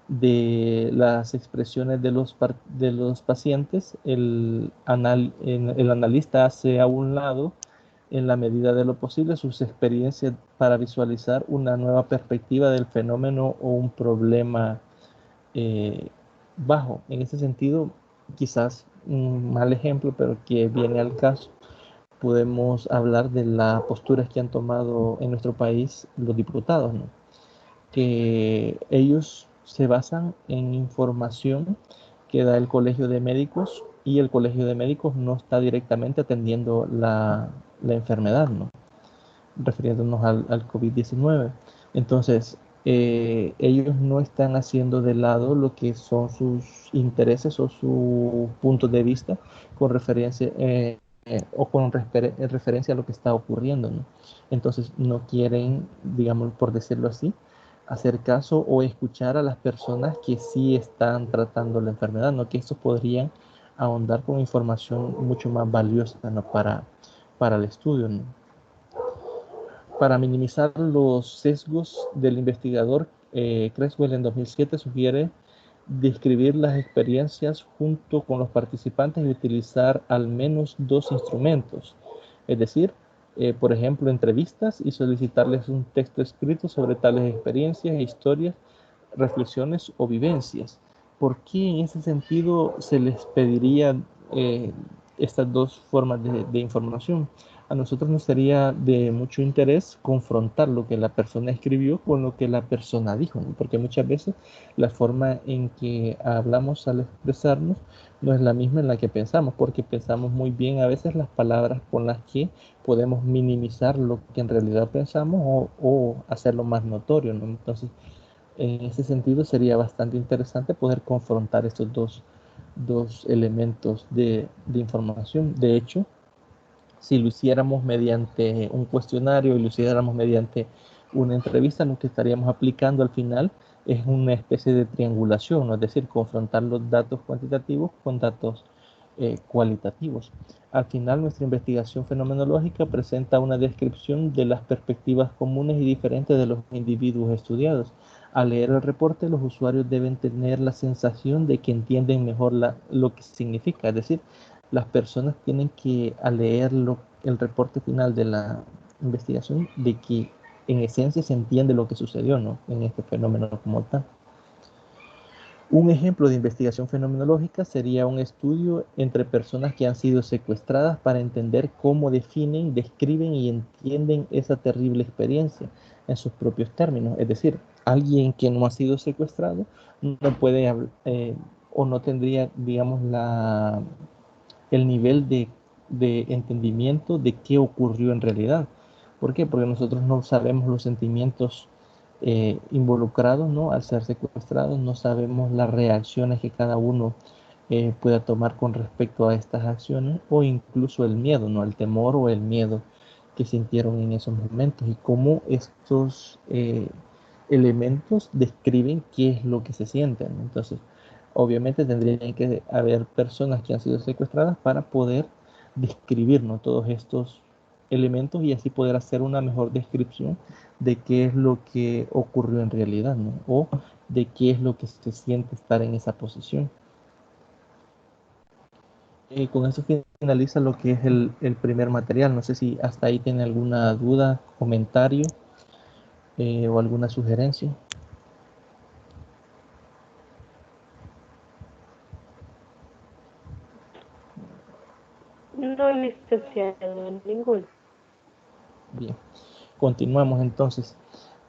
de las expresiones de los pacientes. El analista hace a un lado, en la medida de lo posible, sus experiencias para visualizar una nueva perspectiva del fenómeno o un problema bajo. En ese sentido, quizás un mal ejemplo, pero que viene al caso, podemos hablar de las posturas que han tomado en nuestro país los diputados, ¿no? Que ellos se basan en información que da el Colegio de Médicos y el Colegio de Médicos no está directamente atendiendo la enfermedad, ¿no? Refiriéndonos al COVID-19. Entonces, ellos no están haciendo de lado lo que son sus intereses o sus puntos de vista con referencia o con referencia a lo que está ocurriendo, ¿no? Entonces, no quieren, digamos, por decirlo así, hacer caso o escuchar a las personas que sí están tratando la enfermedad, ¿no? Que estos podrían ahondar con información mucho más valiosa, ¿no? Para el estudio, ¿no? Para minimizar los sesgos del investigador, Creswell en 2007 sugiere describir las experiencias junto con los participantes y utilizar al menos dos instrumentos, es decir, por ejemplo, entrevistas y solicitarles un texto escrito sobre tales experiencias, historias, reflexiones o vivencias. ¿Por qué en ese sentido se les pediría estas dos formas de información? A nosotros nos sería de mucho interés confrontar lo que la persona escribió con lo que la persona dijo, ¿no? Porque muchas veces la forma en que hablamos al expresarnos no es la misma en la que pensamos, porque pensamos muy bien a veces las palabras con las que podemos minimizar lo que en realidad pensamos o hacerlo más notorio, ¿no? Entonces, en ese sentido sería bastante interesante poder confrontar estos dos elementos de información. De hecho, si lo hiciéramos mediante un cuestionario y lo hiciéramos mediante una entrevista, lo que estaríamos aplicando al final es una especie de triangulación, ¿no? Es decir, confrontar los datos cuantitativos con datos cualitativos. Al final, nuestra investigación fenomenológica presenta una descripción de las perspectivas comunes y diferentes de los individuos estudiados. Al leer el reporte, los usuarios deben tener la sensación de que entienden mejor lo que significa, es decir, las personas tienen que, al leer el reporte final de la investigación, de que en esencia se entiende lo que sucedió, ¿no? En este fenómeno como tal. Un ejemplo de investigación fenomenológica sería un estudio entre personas que han sido secuestradas para entender cómo definen, describen y entienden esa terrible experiencia en sus propios términos. Es decir, alguien que no ha sido secuestrado no puede o no tendría, digamos, el nivel de entendimiento de qué ocurrió en realidad. ¿Por qué? Porque nosotros no sabemos los sentimientos involucrados, ¿no? Al ser secuestrados, no sabemos las reacciones que cada uno pueda tomar con respecto a estas acciones, o incluso el miedo, ¿no? El temor o el miedo que sintieron en esos momentos, y cómo estos elementos describen qué es lo que se sienten. Entonces, obviamente tendrían que haber personas que han sido secuestradas para poder describirnos todos estos elementos y así poder hacer una mejor descripción de qué es lo que ocurrió en realidad, ¿no? O de qué es lo que se siente estar en esa posición. Con eso finaliza lo que es el primer material. No sé si hasta ahí tiene alguna duda, comentario o alguna sugerencia. No, licenciado, ninguno. Bien, continuamos entonces.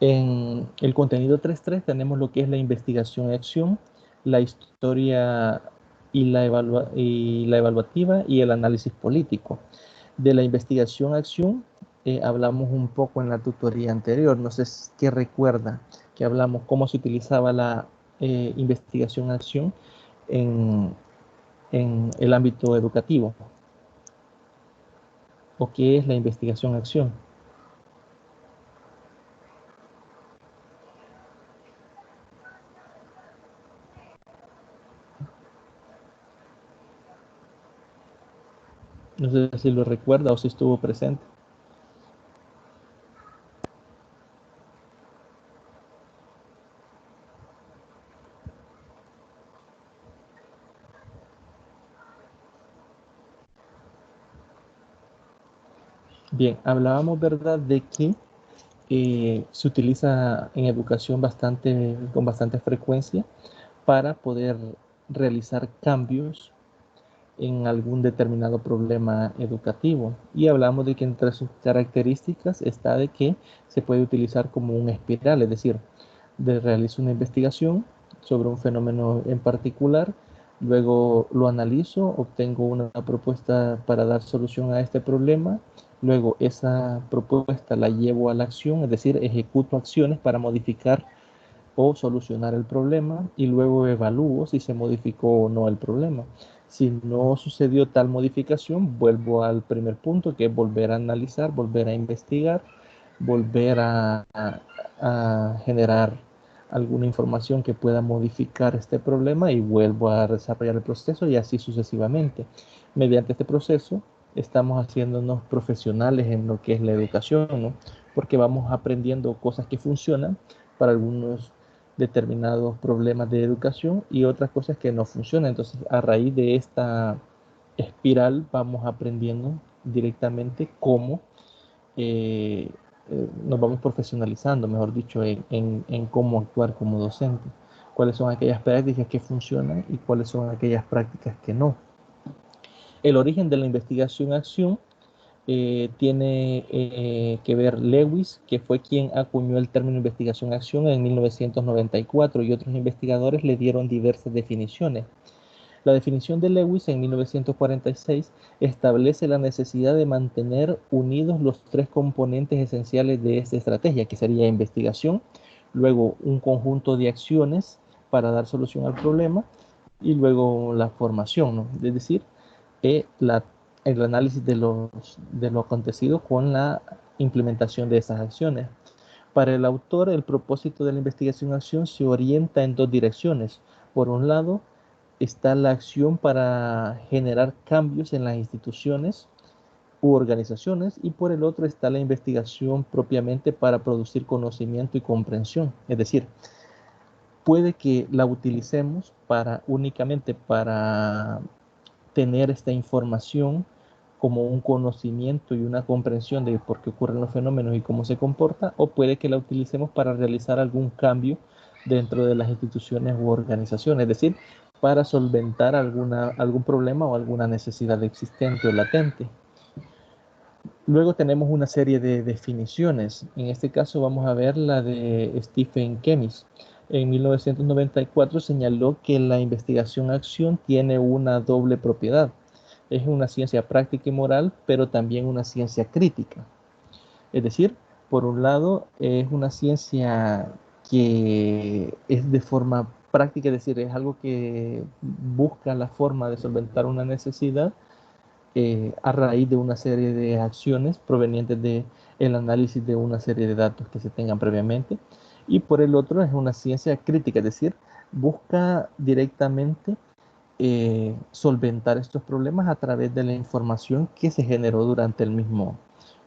En el contenido 3.3 tenemos lo que es la investigación y acción, la historia y la evaluativa y el análisis político. De la investigación acción hablamos un poco en la tutoría anterior, no sé qué recuerda, que hablamos cómo se utilizaba investigación-acción en el ámbito educativo? ¿O qué es la investigación-acción? No sé si lo recuerda o si estuvo presente. Bien, hablábamos, ¿verdad?, de que se utiliza en educación con bastante frecuencia para poder realizar cambios en algún determinado problema educativo. Y hablamos de que entre sus características está de que se puede utilizar como un espiral, es decir, realizo una investigación sobre un fenómeno en particular, luego lo analizo, obtengo una propuesta para dar solución a este problema, luego esa propuesta la llevo a la acción, es decir, ejecuto acciones para modificar o solucionar el problema y luego evalúo si se modificó o no el problema. Si no sucedió tal modificación, vuelvo al primer punto, que es volver a analizar, volver a investigar, volver a generar alguna información que pueda modificar este problema y vuelvo a desarrollar el proceso y así sucesivamente. Mediante este proceso estamos haciéndonos profesionales en lo que es la educación, ¿no? Porque vamos aprendiendo cosas que funcionan para algunos determinados problemas de educación y otras cosas que no funcionan. Entonces, a raíz de esta espiral vamos aprendiendo directamente cómo nos vamos profesionalizando, mejor dicho, en cómo actuar como docente. Cuáles son aquellas prácticas que funcionan y cuáles son aquellas prácticas que no. El origen de la investigación-acción tiene que ver Lewis, que fue quien acuñó el término investigación-acción en 1994 y otros investigadores le dieron diversas definiciones. La definición de Lewis en 1946 establece la necesidad de mantener unidos los tres componentes esenciales de esta estrategia, que sería investigación, luego un conjunto de acciones para dar solución al problema y luego la formación, ¿no? Es decir, el análisis de lo acontecido con la implementación de esas acciones. Para el autor, el propósito de la investigación-acción se orienta en dos direcciones. Por un lado, está la acción para generar cambios en las instituciones u organizaciones y por el otro está la investigación propiamente para producir conocimiento y comprensión. Es decir, puede que la utilicemos únicamente para tener esta información como un conocimiento y una comprensión de por qué ocurren los fenómenos y cómo se comporta, o puede que la utilicemos para realizar algún cambio dentro de las instituciones u organizaciones, es decir, para solventar algún problema o alguna necesidad existente o latente. Luego tenemos una serie de definiciones. En este caso vamos a ver la de Stephen Kemmis. En 1994 señaló que la investigación-acción tiene una doble propiedad. Es una ciencia práctica y moral, pero también una ciencia crítica. Es decir, por un lado, es una ciencia que es de forma práctica, es decir, es algo que busca la forma de solventar una necesidad a raíz de una serie de acciones provenientes del análisis de una serie de datos que se tengan previamente. Y por el otro es una ciencia crítica, es decir, busca directamente solventar estos problemas a través de la información que se generó durante el mismo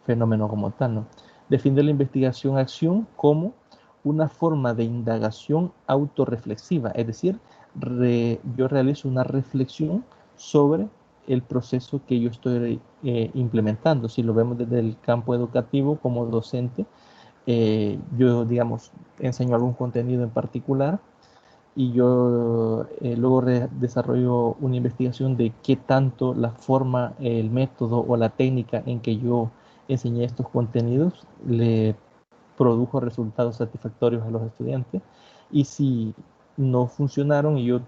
fenómeno como tal, ¿no? Define la investigación-acción como una forma de indagación autorreflexiva, es decir, yo realizo una reflexión sobre el proceso que yo estoy implementando. Si lo vemos desde el campo educativo como docente, yo, digamos, enseño algún contenido en particular y yo luego desarrollo una investigación de qué tanto la forma, el método o la técnica en que yo enseñé estos contenidos le produjo resultados satisfactorios a los estudiantes. Y si no funcionaron y yo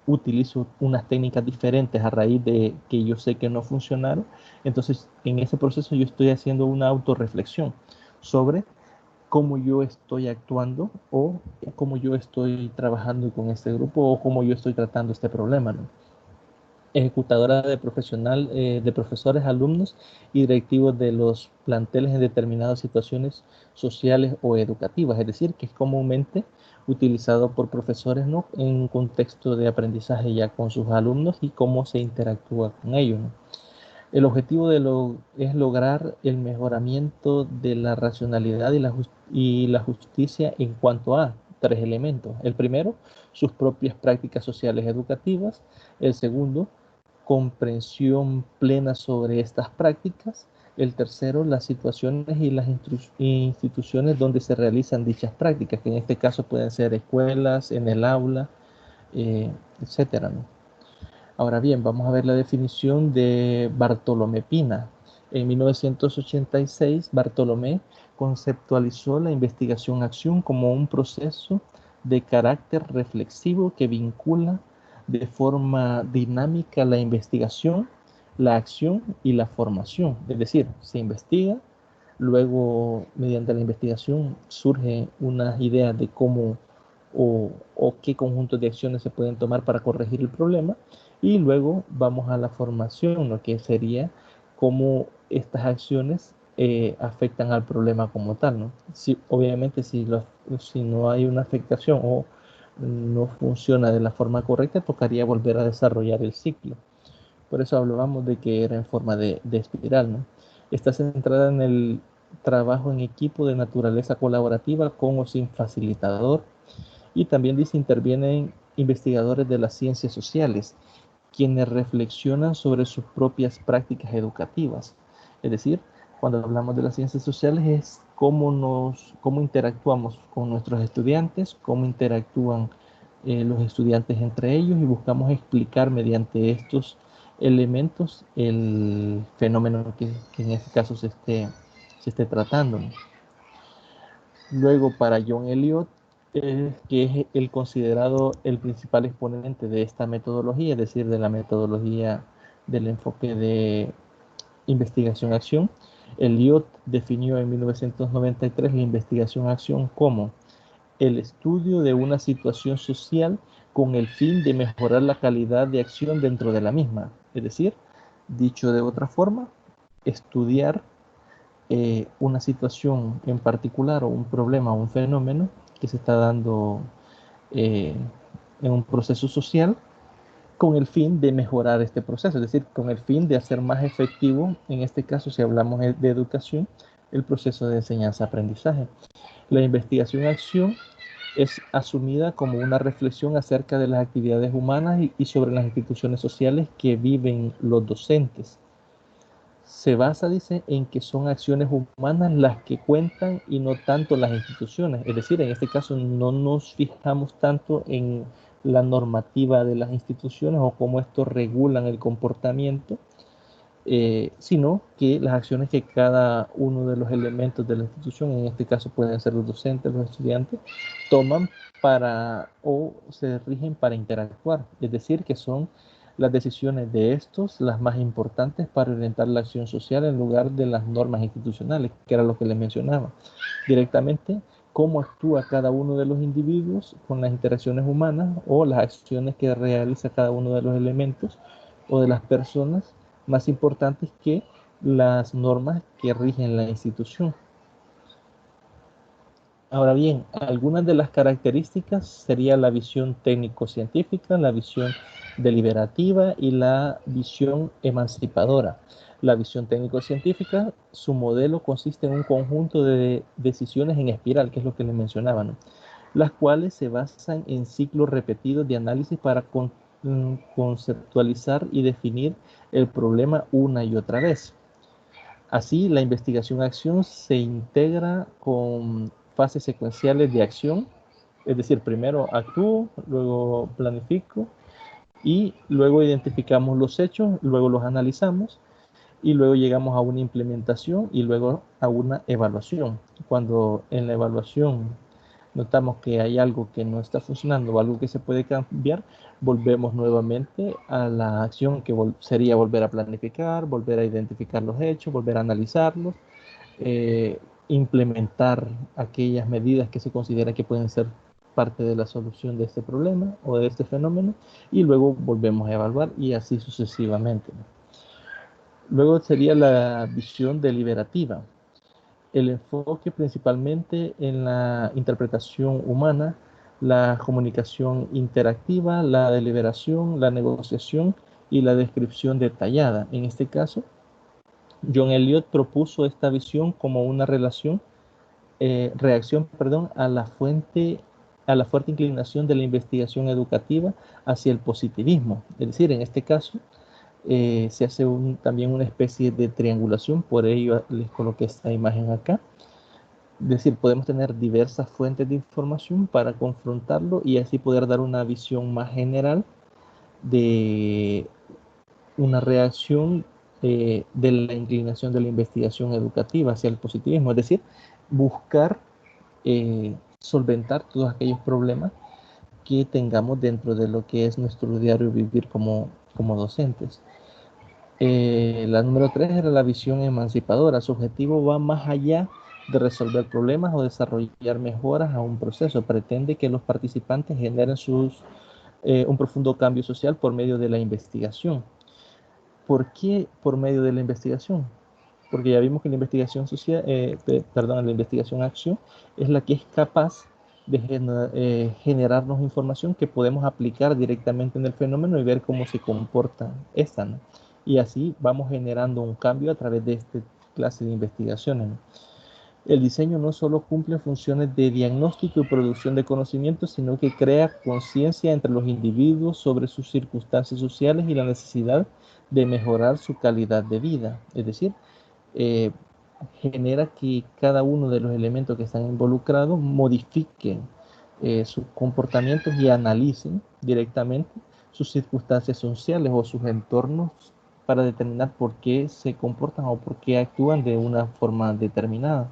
utilizo unas técnicas diferentes a raíz de que yo sé que no funcionaron, entonces en ese proceso yo estoy haciendo una autorreflexión sobre cómo yo estoy actuando o cómo yo estoy trabajando con este grupo o cómo yo estoy tratando este problema, ¿no? Ejecutadora de profesional, de profesores, alumnos y directivos de los planteles en determinadas situaciones sociales o educativas, es decir, que es comúnmente utilizado por profesores, ¿no?, en un contexto de aprendizaje ya con sus alumnos y cómo se interactúa con ellos, ¿no? El objetivo es lograr el mejoramiento de la racionalidad y la justicia en cuanto a tres elementos. El primero, sus propias prácticas sociales educativas. El segundo, comprensión plena sobre estas prácticas. El tercero, las situaciones y las instituciones donde se realizan dichas prácticas, que en este caso pueden ser escuelas, en el aula, etcétera, ¿no? Ahora bien, vamos a ver la definición de Bartolomé Pina. En 1986, Bartolomé conceptualizó la investigación-acción como un proceso de carácter reflexivo que vincula de forma dinámica la investigación, la acción y la formación. Es decir, se investiga, luego mediante la investigación surge una idea de cómo o qué conjuntos de acciones se pueden tomar para corregir el problema, y luego vamos a la formación, lo que sería cómo estas acciones afectan al problema como tal, ¿no? Si, obviamente si no hay una afectación o no funciona de la forma correcta, tocaría volver a desarrollar el ciclo. Por eso hablábamos de que era en forma de espiral, ¿no? Está centrada en el trabajo en equipo de naturaleza colaborativa con o sin facilitador, y también dice intervienen investigadores de las ciencias sociales, quienes reflexionan sobre sus propias prácticas educativas. Es decir, cuando hablamos de las ciencias sociales es cómo interactuamos con nuestros estudiantes, cómo interactúan los estudiantes entre ellos, y buscamos explicar mediante estos elementos el fenómeno que en este caso se esté tratando. Luego, para John Elliot, que es el considerado el principal exponente de esta metodología, es decir, de la metodología del enfoque de investigación-acción, Elliot definió en 1993 la investigación-acción como el estudio de una situación social con el fin de mejorar la calidad de acción dentro de la misma. Es decir, dicho de otra forma, estudiar una situación en particular o un problema o un fenómeno que se está dando eh, en un proceso social con el fin de mejorar este proceso, es decir, con el fin de hacer más efectivo, en este caso si hablamos de educación, el proceso de enseñanza-aprendizaje. La investigación-acción es asumida como una reflexión acerca de las actividades humanas y sobre las instituciones sociales que viven los docentes. Se basa, dice, en que son acciones humanas las que cuentan y no tanto las instituciones. Es decir, en este caso no nos fijamos tanto en la normativa de las instituciones o cómo estos regulan el comportamiento, sino que las acciones que cada uno de los elementos de la institución, en este caso pueden ser los docentes, los estudiantes, toman para o se rigen para interactuar. Es decir, que son las decisiones de estos las más importantes para orientar la acción social en lugar de las normas institucionales, que era lo que les mencionaba. Directamente, cómo actúa cada uno de los individuos con las interacciones humanas o las acciones que realiza cada uno de los elementos o de las personas más importantes que las normas que rigen la institución. Ahora bien, algunas de las características sería la visión técnico-científica, la visión deliberativa y la visión emancipadora. La visión técnico-científica, su modelo consiste en un conjunto de decisiones en espiral, que es lo que les mencionaba, ¿no?, las cuales se basan en ciclos repetidos de análisis para conceptualizar y definir el problema una y otra vez. Así, la investigación-acción se integra con fases secuenciales de acción, es decir, primero actúo, luego planifico y luego identificamos los hechos, luego los analizamos y luego llegamos a una implementación y luego a una evaluación. Cuando en la evaluación notamos que hay algo que no está funcionando o algo que se puede cambiar, volvemos nuevamente a la acción que sería volver a planificar, volver a identificar los hechos, volver a analizarlos, implementar aquellas medidas que se considera que pueden ser parte de la solución de este problema o de este fenómeno, y luego volvemos a evaluar y así sucesivamente. Luego sería la visión deliberativa, el enfoque principalmente en la interpretación humana, la comunicación interactiva, la deliberación, la negociación y la descripción detallada. En este caso, John Eliot propuso esta visión como una reacción a la fuerte inclinación de la investigación educativa hacia el positivismo. Es decir, en este caso, se hace también una especie de triangulación, por ello les coloqué esta imagen acá. Es decir, podemos tener diversas fuentes de información para confrontarlo y así poder dar una visión más general de una reacción de la inclinación de la investigación educativa hacia el positivismo, es decir, buscar solventar todos aquellos problemas que tengamos dentro de lo que es nuestro diario vivir como docentes. La número 3 era la visión emancipadora. Su objetivo va más allá de resolver problemas o desarrollar mejoras a un proceso. Pretende que los participantes generen un profundo cambio social por medio de la investigación. ¿Por qué por medio de la investigación? Porque ya vimos que la investigación social, la investigación acción es la que es capaz de generarnos información que podemos aplicar directamente en el fenómeno y ver cómo se comporta esta, ¿no? Y así vamos generando un cambio a través de esta clase de investigaciones, ¿no? El diseño no solo cumple funciones de diagnóstico y producción de conocimientos, sino que crea conciencia entre los individuos sobre sus circunstancias sociales y la necesidad de mejorar su calidad de vida. Es decir, eh, genera que cada uno de los elementos que están involucrados modifiquen sus comportamientos y analicen directamente sus circunstancias sociales o sus entornos para determinar por qué se comportan o por qué actúan de una forma determinada.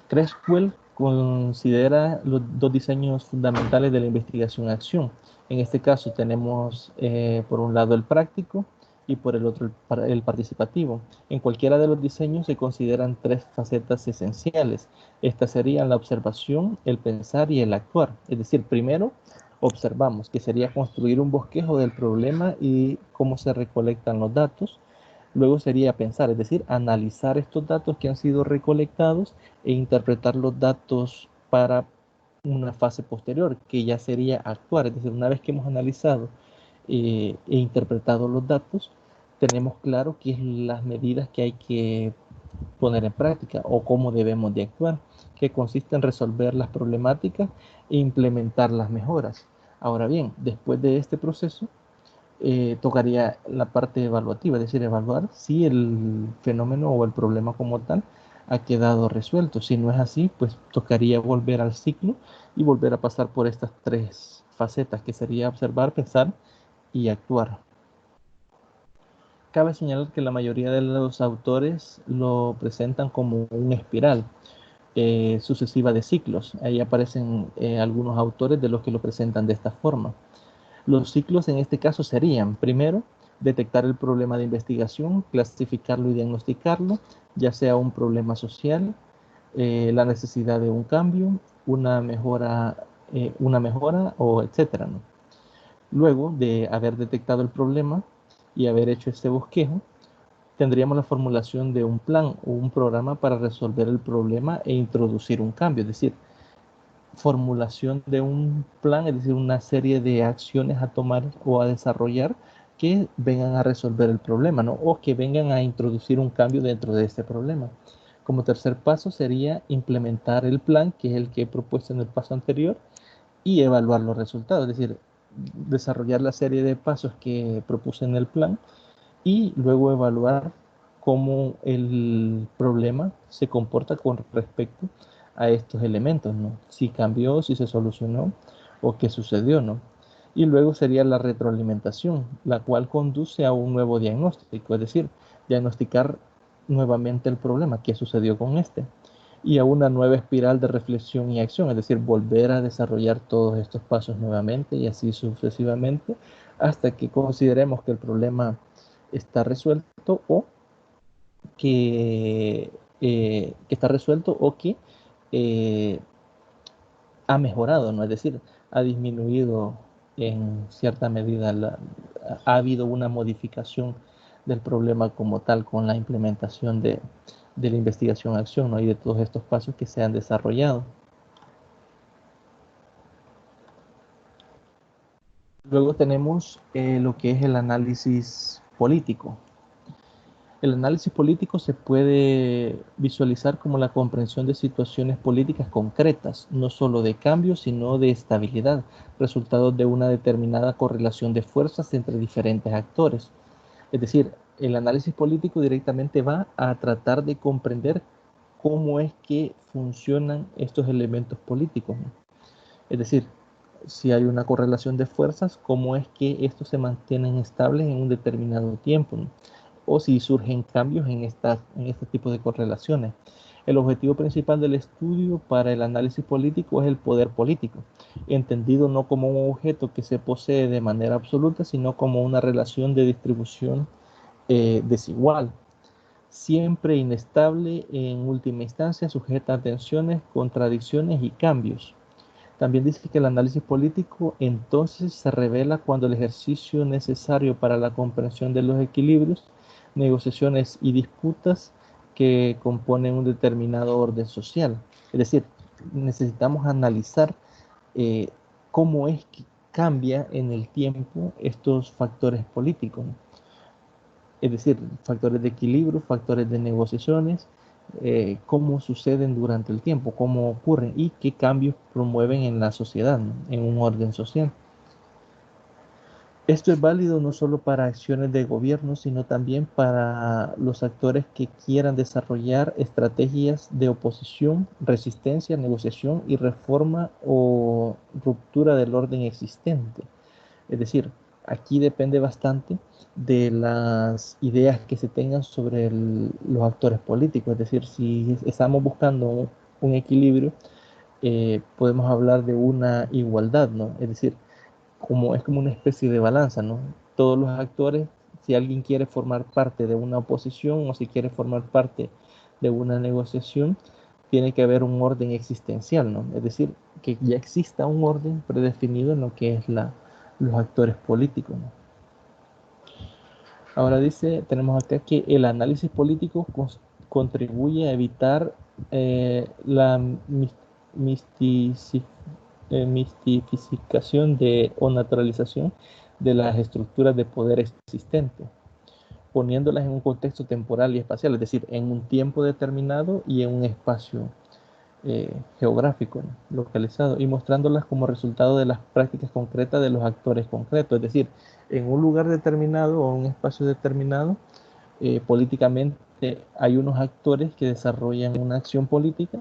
Creswell considera los dos diseños fundamentales de la investigación-acción. En este caso tenemos por un lado el práctico y por el otro el participativo. En cualquiera de los diseños se consideran tres facetas esenciales. Estas serían la observación, el pensar y el actuar. Es decir, primero observamos, que sería construir un bosquejo del problema y cómo se recolectan los datos. Luego sería pensar, es decir, analizar estos datos que han sido recolectados e interpretar los datos para una fase posterior, que ya sería actuar. Es decir, una vez que hemos analizado e interpretado los datos, tenemos claro qué es las medidas que hay que poner en práctica o cómo debemos de actuar, que consiste en resolver las problemáticas e implementar las mejoras. Ahora bien, después de este proceso, tocaría la parte evaluativa, es decir, evaluar si el fenómeno o el problema como tal ha quedado resuelto. Si no es así, pues tocaría volver al ciclo y volver a pasar por estas tres facetas, que sería observar, pensar y actuar. Cabe señalar que la mayoría de los autores lo presentan como una espiral sucesiva de ciclos. Ahí aparecen algunos autores de los que lo presentan de esta forma. Los ciclos en este caso serían, primero, detectar el problema de investigación, clasificarlo y diagnosticarlo, ya sea un problema social, la necesidad de un cambio, una mejora o etcétera, ¿no? Luego de haber detectado el problema y haber hecho este bosquejo, tendríamos la formulación de un plan o un programa para resolver el problema e introducir un cambio, es decir, formulación de un plan, es decir, una serie de acciones a tomar o a desarrollar que vengan a resolver el problema, ¿no? O que vengan a introducir un cambio dentro de este problema. Como tercer paso sería implementar el plan, que es el que he propuesto en el paso anterior, y evaluar los resultados, es decir, desarrollar la serie de pasos que propuse en el plan y luego evaluar cómo el problema se comporta con respecto a estos elementos, ¿no? Si cambió, si se solucionó o qué sucedió, ¿no? Y luego sería la retroalimentación, la cual conduce a un nuevo diagnóstico, es decir, diagnosticar nuevamente el problema, qué sucedió con este, y a una nueva espiral de reflexión y acción, es decir, volver a desarrollar todos estos pasos nuevamente y así sucesivamente hasta que consideremos que el problema está resuelto o que está resuelto o que ha mejorado, ¿no? Es decir, ha disminuido en cierta medida, ha habido una modificación del problema como tal con la implementación de la investigación-acción, ¿no? Y de todos estos pasos que se han desarrollado. Luego tenemos lo que es el análisis político. El análisis político se puede visualizar como la comprensión de situaciones políticas concretas, no solo de cambios, sino de estabilidad, resultado de una determinada correlación de fuerzas entre diferentes actores. Es decir, el análisis político directamente va a tratar de comprender cómo es que funcionan estos elementos políticos, ¿no? Es decir, si hay una correlación de fuerzas, cómo es que estos se mantienen estables en un determinado tiempo, ¿no? O si surgen cambios en este tipo de correlaciones. El objetivo principal del estudio para el análisis político es el poder político, entendido no como un objeto que se posee de manera absoluta, sino como una relación de distribución desigual, siempre inestable, en última instancia sujeta a tensiones, contradicciones y cambios. También dice que el análisis político entonces se revela cuando el ejercicio necesario para la comprensión de los equilibrios, negociaciones y disputas que componen un determinado orden social. Es decir, necesitamos analizar eh, cómo es que cambia en el tiempo estos factores políticos, ¿no? Es decir, factores de equilibrio, factores de negociaciones, cómo suceden durante el tiempo, cómo ocurren y qué cambios promueven en la sociedad, ¿no? En un orden social. Esto es válido no solo para acciones de gobierno, sino también para los actores que quieran desarrollar estrategias de oposición, resistencia, negociación y reforma o ruptura del orden existente. Es decir, aquí depende bastante de las ideas que se tengan sobre los actores políticos. Es decir, si estamos buscando un equilibrio, podemos hablar de una igualdad, ¿no? Es decir, es como una especie de balanza, ¿no? Todos los actores, si alguien quiere formar parte de una oposición o si quiere formar parte de una negociación, tiene que haber un orden existencial, ¿no? Es decir, que ya exista un orden predefinido en lo que es los actores políticos, ¿no? Ahora dice, tenemos acá que el análisis político contribuye a evitar la mistificación o naturalización de las estructuras de poder existentes, poniéndolas en un contexto temporal y espacial, es decir, en un tiempo determinado y en un espacio geográfico, ¿no? Localizado, y mostrándolas como resultado de las prácticas concretas de los actores concretos, es decir, en un lugar determinado o un espacio determinado, políticamente hay unos actores que desarrollan una acción política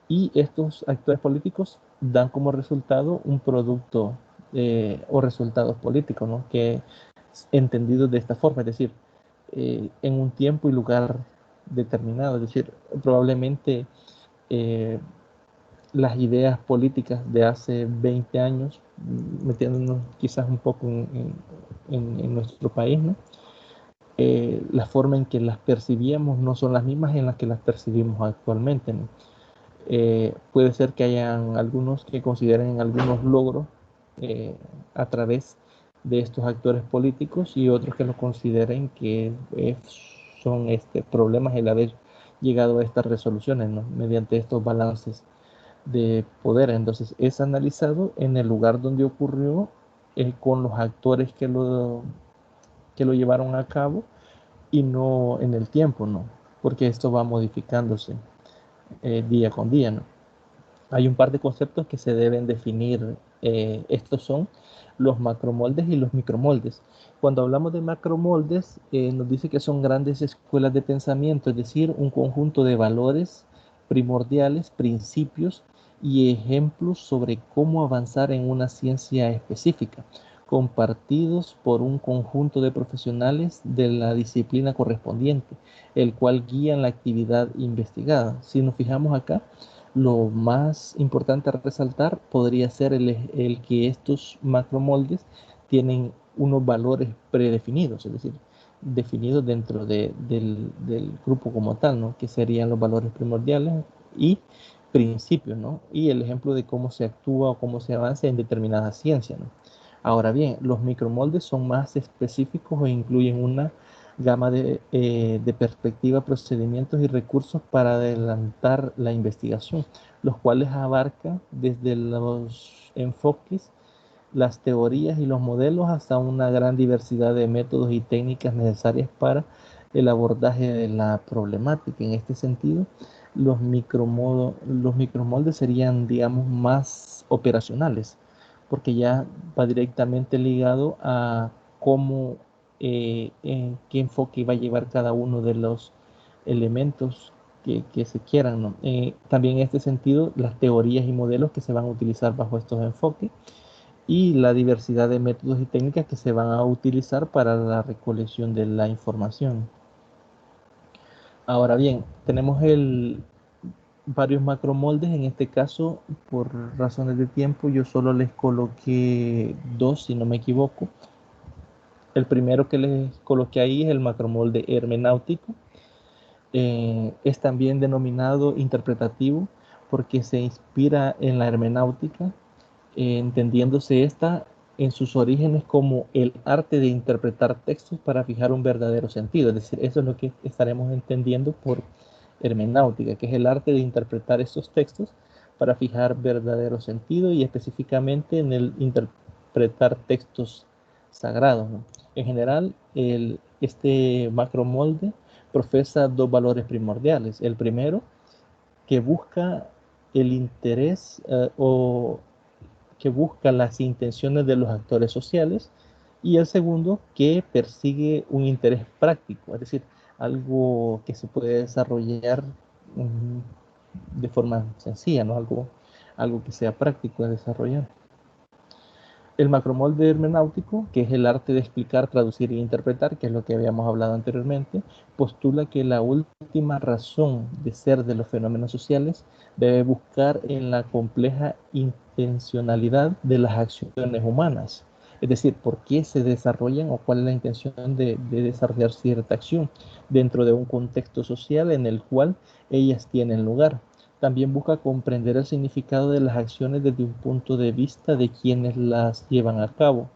y estos actores políticos dan como resultado un producto o resultados políticos, ¿no? Que entendidos de esta forma, es decir, en un tiempo y lugar determinado, es decir, probablemente eh, las ideas políticas de hace 20 años, metiéndonos quizás un poco en nuestro país, ¿no? La forma en que las percibíamos no son las mismas en las que las percibimos actualmente, ¿no? Puede ser que hayan algunos que consideren algunos logros eh, a través de estos actores políticos y otros que lo consideren que son problemas el haber llegado a estas resoluciones, ¿no? Mediante estos balances de poder. Entonces es analizado en el lugar donde ocurrió, con los actores que lo llevaron a cabo y no en el tiempo, ¿no? Porque esto va modificándose día con día, ¿no? Hay un par de conceptos que se deben definir. Estos son los macromoldes y los micromoldes. Cuando hablamos de macromoldes, nos dice que son grandes escuelas de pensamiento, es decir, un conjunto de valores primordiales, principios y ejemplos sobre cómo avanzar en una ciencia específica, compartidos por un conjunto de profesionales de la disciplina correspondiente, el cual guían la actividad investigada. Si nos fijamos acá, lo más importante a resaltar podría ser el que estos macromoldes tienen unos valores predefinidos, es decir, definidos dentro del grupo como tal, ¿no? Que serían los valores primordiales y principios, ¿no? Y el ejemplo de cómo se actúa o cómo se avanza en determinada ciencia, ¿no? Ahora bien, los micromoldes son más específicos e incluyen una gama de perspectivas, procedimientos y recursos para adelantar la investigación, los cuales abarcan desde los enfoques, las teorías y los modelos hasta una gran diversidad de métodos y técnicas necesarias para el abordaje de la problemática. En este sentido, los micromoldes serían, digamos, más operacionales, porque ya va directamente ligado a cómo, en qué enfoque va a llevar cada uno de los elementos que se quieran, ¿no? También en este sentido, las teorías y modelos que se van a utilizar bajo estos enfoques y la diversidad de métodos y técnicas que se van a utilizar para la recolección de la información. Ahora bien, tenemos varios macromoldes. En este caso, por razones de tiempo, yo solo les coloqué dos, si no me equivoco. El primero que les coloqué ahí es el macromolde hermenáutico. Es también denominado interpretativo porque se inspira en la hermenáutica, entendiéndose esta en sus orígenes como el arte de interpretar textos para fijar un verdadero sentido. Es decir, eso es lo que estaremos entendiendo por hermenáutica, que es el arte de interpretar estos textos para fijar verdadero sentido y específicamente en el interpretar textos sagrados, ¿no? En general, este macromolde profesa dos valores primordiales. El primero, que busca el interés o que busca las intenciones de los actores sociales, y el segundo, que persigue un interés práctico, es decir, algo que se puede desarrollar de forma sencilla, ¿no? Algo que sea práctico de desarrollar. El macromolde hermenáutico, que es el arte de explicar, traducir e interpretar, que es lo que habíamos hablado anteriormente, postula que la última razón de ser de los fenómenos sociales debe buscar en la compleja intencionalidad de las acciones humanas. Es decir, por qué se desarrollan o cuál es la intención de desarrollar cierta acción dentro de un contexto social en el cual ellas tienen lugar. También busca comprender el significado de las acciones desde un punto de vista de quienes las llevan a cabo,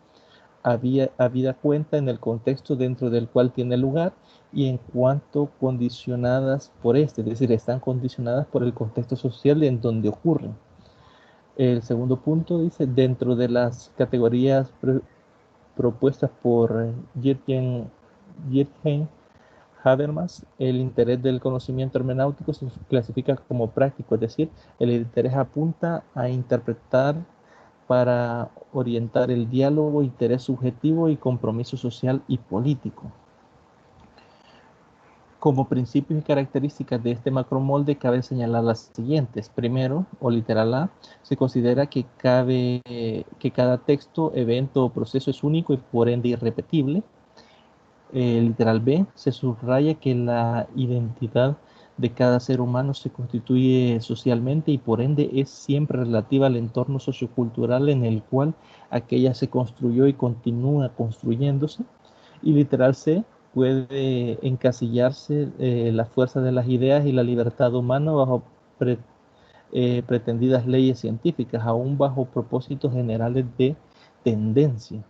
habida cuenta en el contexto dentro del cual tiene lugar y en cuanto condicionadas por este, es decir, están condicionadas por el contexto social en donde ocurren. El segundo punto dice, dentro de las categorías propuestas por Jürgen Habermas, el interés del conocimiento hermenáutico se clasifica como práctico, es decir, el interés apunta a interpretar para orientar el diálogo, interés subjetivo y compromiso social y político. Como principios y características de este macromolde cabe señalar las siguientes. Primero, o literal A, se considera que cada texto, evento o proceso es único y por ende irrepetible. Literal B, se subraya que la identidad de cada ser humano se constituye socialmente y por ende es siempre relativa al entorno sociocultural en el cual aquella se construyó y continúa construyéndose. Y literal C, puede encasillarse la fuerza de las ideas y la libertad humana bajo pretendidas leyes científicas, aún bajo propósitos generales de tendencia.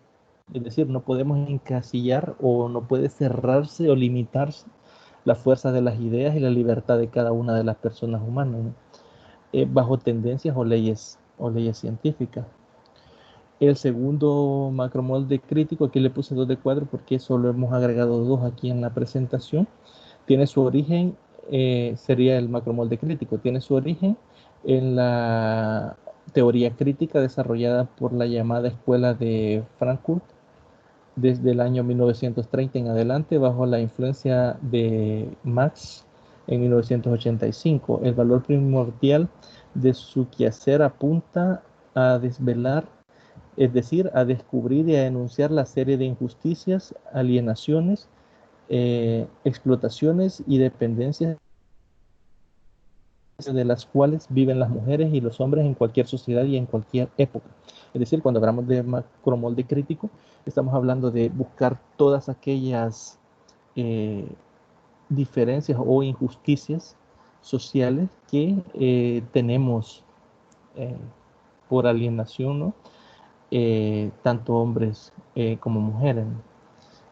Es decir, no podemos encasillar o no puede cerrarse o limitarse la fuerza de las ideas y la libertad de cada una de las personas humanas, ¿no? Bajo tendencias o leyes científicas. El segundo macromolde crítico, aquí le puse 2 de 4 porque solo hemos agregado 2 aquí en la presentación, tiene su origen, sería el macromolde crítico, tiene su origen en la teoría crítica desarrollada por la llamada Escuela de Frankfurt desde el año 1930 en adelante, bajo la influencia de Marx en 1985. El valor primordial de su quehacer apunta a desvelar, es decir, a descubrir y a denunciar la serie de injusticias, alienaciones, explotaciones y dependencias de las cuales viven las mujeres y los hombres en cualquier sociedad y en cualquier época. Es decir, cuando hablamos de macromolde crítico, estamos hablando de buscar todas aquellas diferencias o injusticias sociales que tenemos por alienación, ¿no? Tanto hombres como mujeres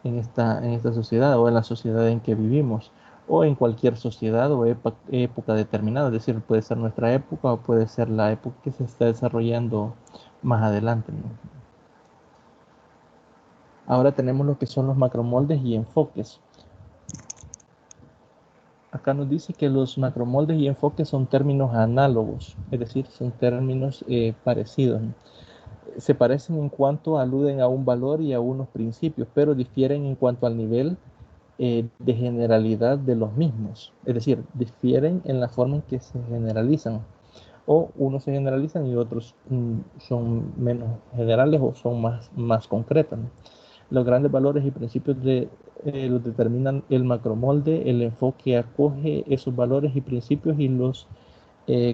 en esta sociedad o en la sociedad en que vivimos o en cualquier sociedad o época determinada, es decir, puede ser nuestra época o puede ser la época que se está desarrollando más adelante, ¿no? Ahora tenemos lo que son los macromoldes y enfoques. Acá nos dice que los macromoldes y enfoques son términos análogos, es decir, son términos parecidos, ¿no? Se parecen en cuanto aluden a un valor y a unos principios, pero difieren en cuanto al nivel de generalidad de los mismos. Es decir, difieren en la forma en que se generalizan. O unos se generalizan y otros son menos generales o son más concretos, ¿no? Los grandes valores y principios los determinan el macromolde, el enfoque acoge esos valores y principios y los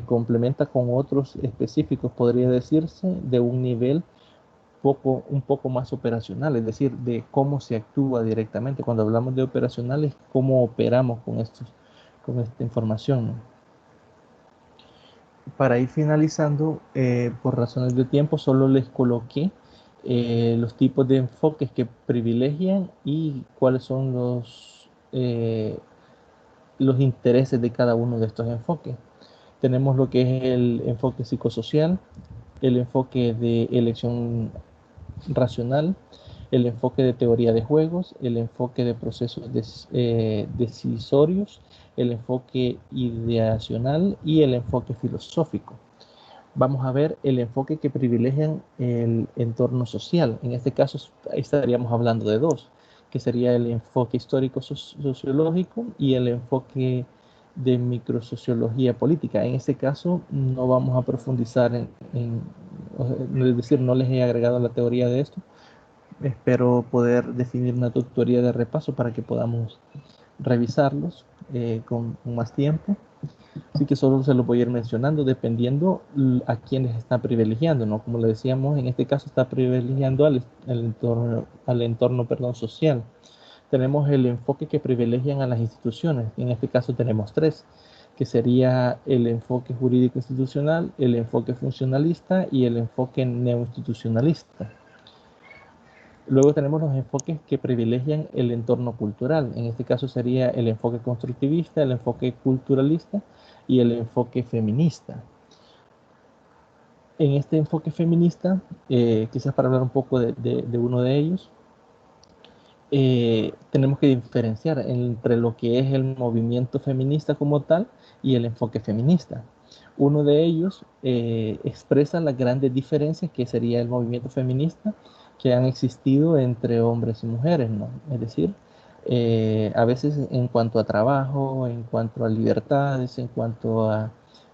complementa con otros específicos, podría decirse, de un nivel un poco más operacional, es decir, de cómo se actúa directamente. Cuando hablamos de operacionales, cómo operamos con esta información, ¿no? Para ir finalizando, por razones de tiempo, solo les coloqué los tipos de enfoques que privilegian y cuáles son los intereses de cada uno de estos enfoques. Tenemos lo que es el enfoque psicosocial, el enfoque de elección racional, el enfoque de teoría de juegos, el enfoque de procesos decisorios, el enfoque ideacional y el enfoque filosófico. Vamos a ver el enfoque que privilegian el entorno social. En este caso estaríamos hablando de dos, que sería el enfoque histórico sociológico y el enfoque de microsociología política. En este caso no vamos a profundizar es decir, no les he agregado la teoría de esto. Espero poder definir una tutoría de repaso para que podamos revisarlos con más tiempo. Así que solo se los voy a ir mencionando dependiendo a quienes están privilegiando, ¿no? Como le decíamos, en este caso está privilegiando al entorno, perdón, social. Tenemos el enfoque que privilegian a las instituciones. En este caso tenemos tres, que sería el enfoque jurídico institucional, el enfoque funcionalista y el enfoque neoinstitucionalista. Luego tenemos los enfoques que privilegian el entorno cultural. En este caso sería el enfoque constructivista, el enfoque culturalista y el enfoque feminista. En este enfoque feminista, quizás para hablar un poco de uno de ellos, tenemos que diferenciar entre lo que es el movimiento feminista como tal y el enfoque feminista. Uno de ellos expresa las grandes diferencias que sería el movimiento feminista que han existido entre hombres y mujeres, ¿no? Es decir, a veces en cuanto a trabajo, en cuanto a libertades, en cuanto a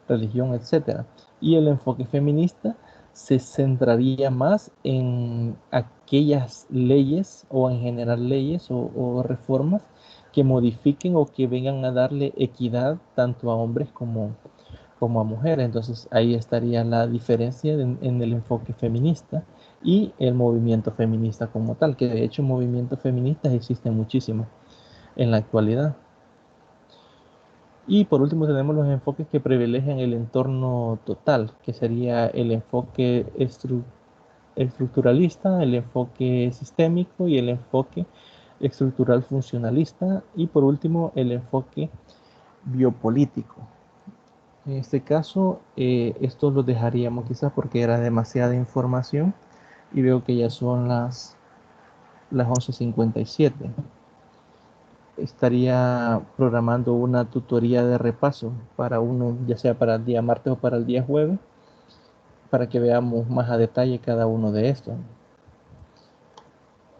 religión, etc. Y el enfoque feminista se centraría más en aquellas leyes o en generar leyes o reformas que modifiquen o que vengan a darle equidad tanto a hombres como a mujeres. Entonces ahí estaría la diferencia en el enfoque feminista y el movimiento feminista como tal, que de hecho movimientos feministas existen muchísimos en la actualidad. Y por último tenemos los enfoques que privilegian el entorno total, que sería el enfoque estructuralista, el enfoque sistémico y el enfoque estructural funcionalista. Y por último el enfoque biopolítico. En este caso, esto lo dejaríamos quizás porque era demasiada información y veo que ya son las 11:57. Estaría programando una tutoría de repaso para uno, ya sea para el día martes o para el día jueves, para que veamos más a detalle cada uno de estos.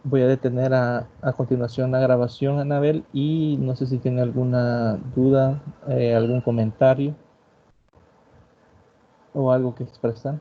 Voy a detener a continuación la grabación, Anabel, y no sé si tiene alguna duda, algún comentario o algo que expresar.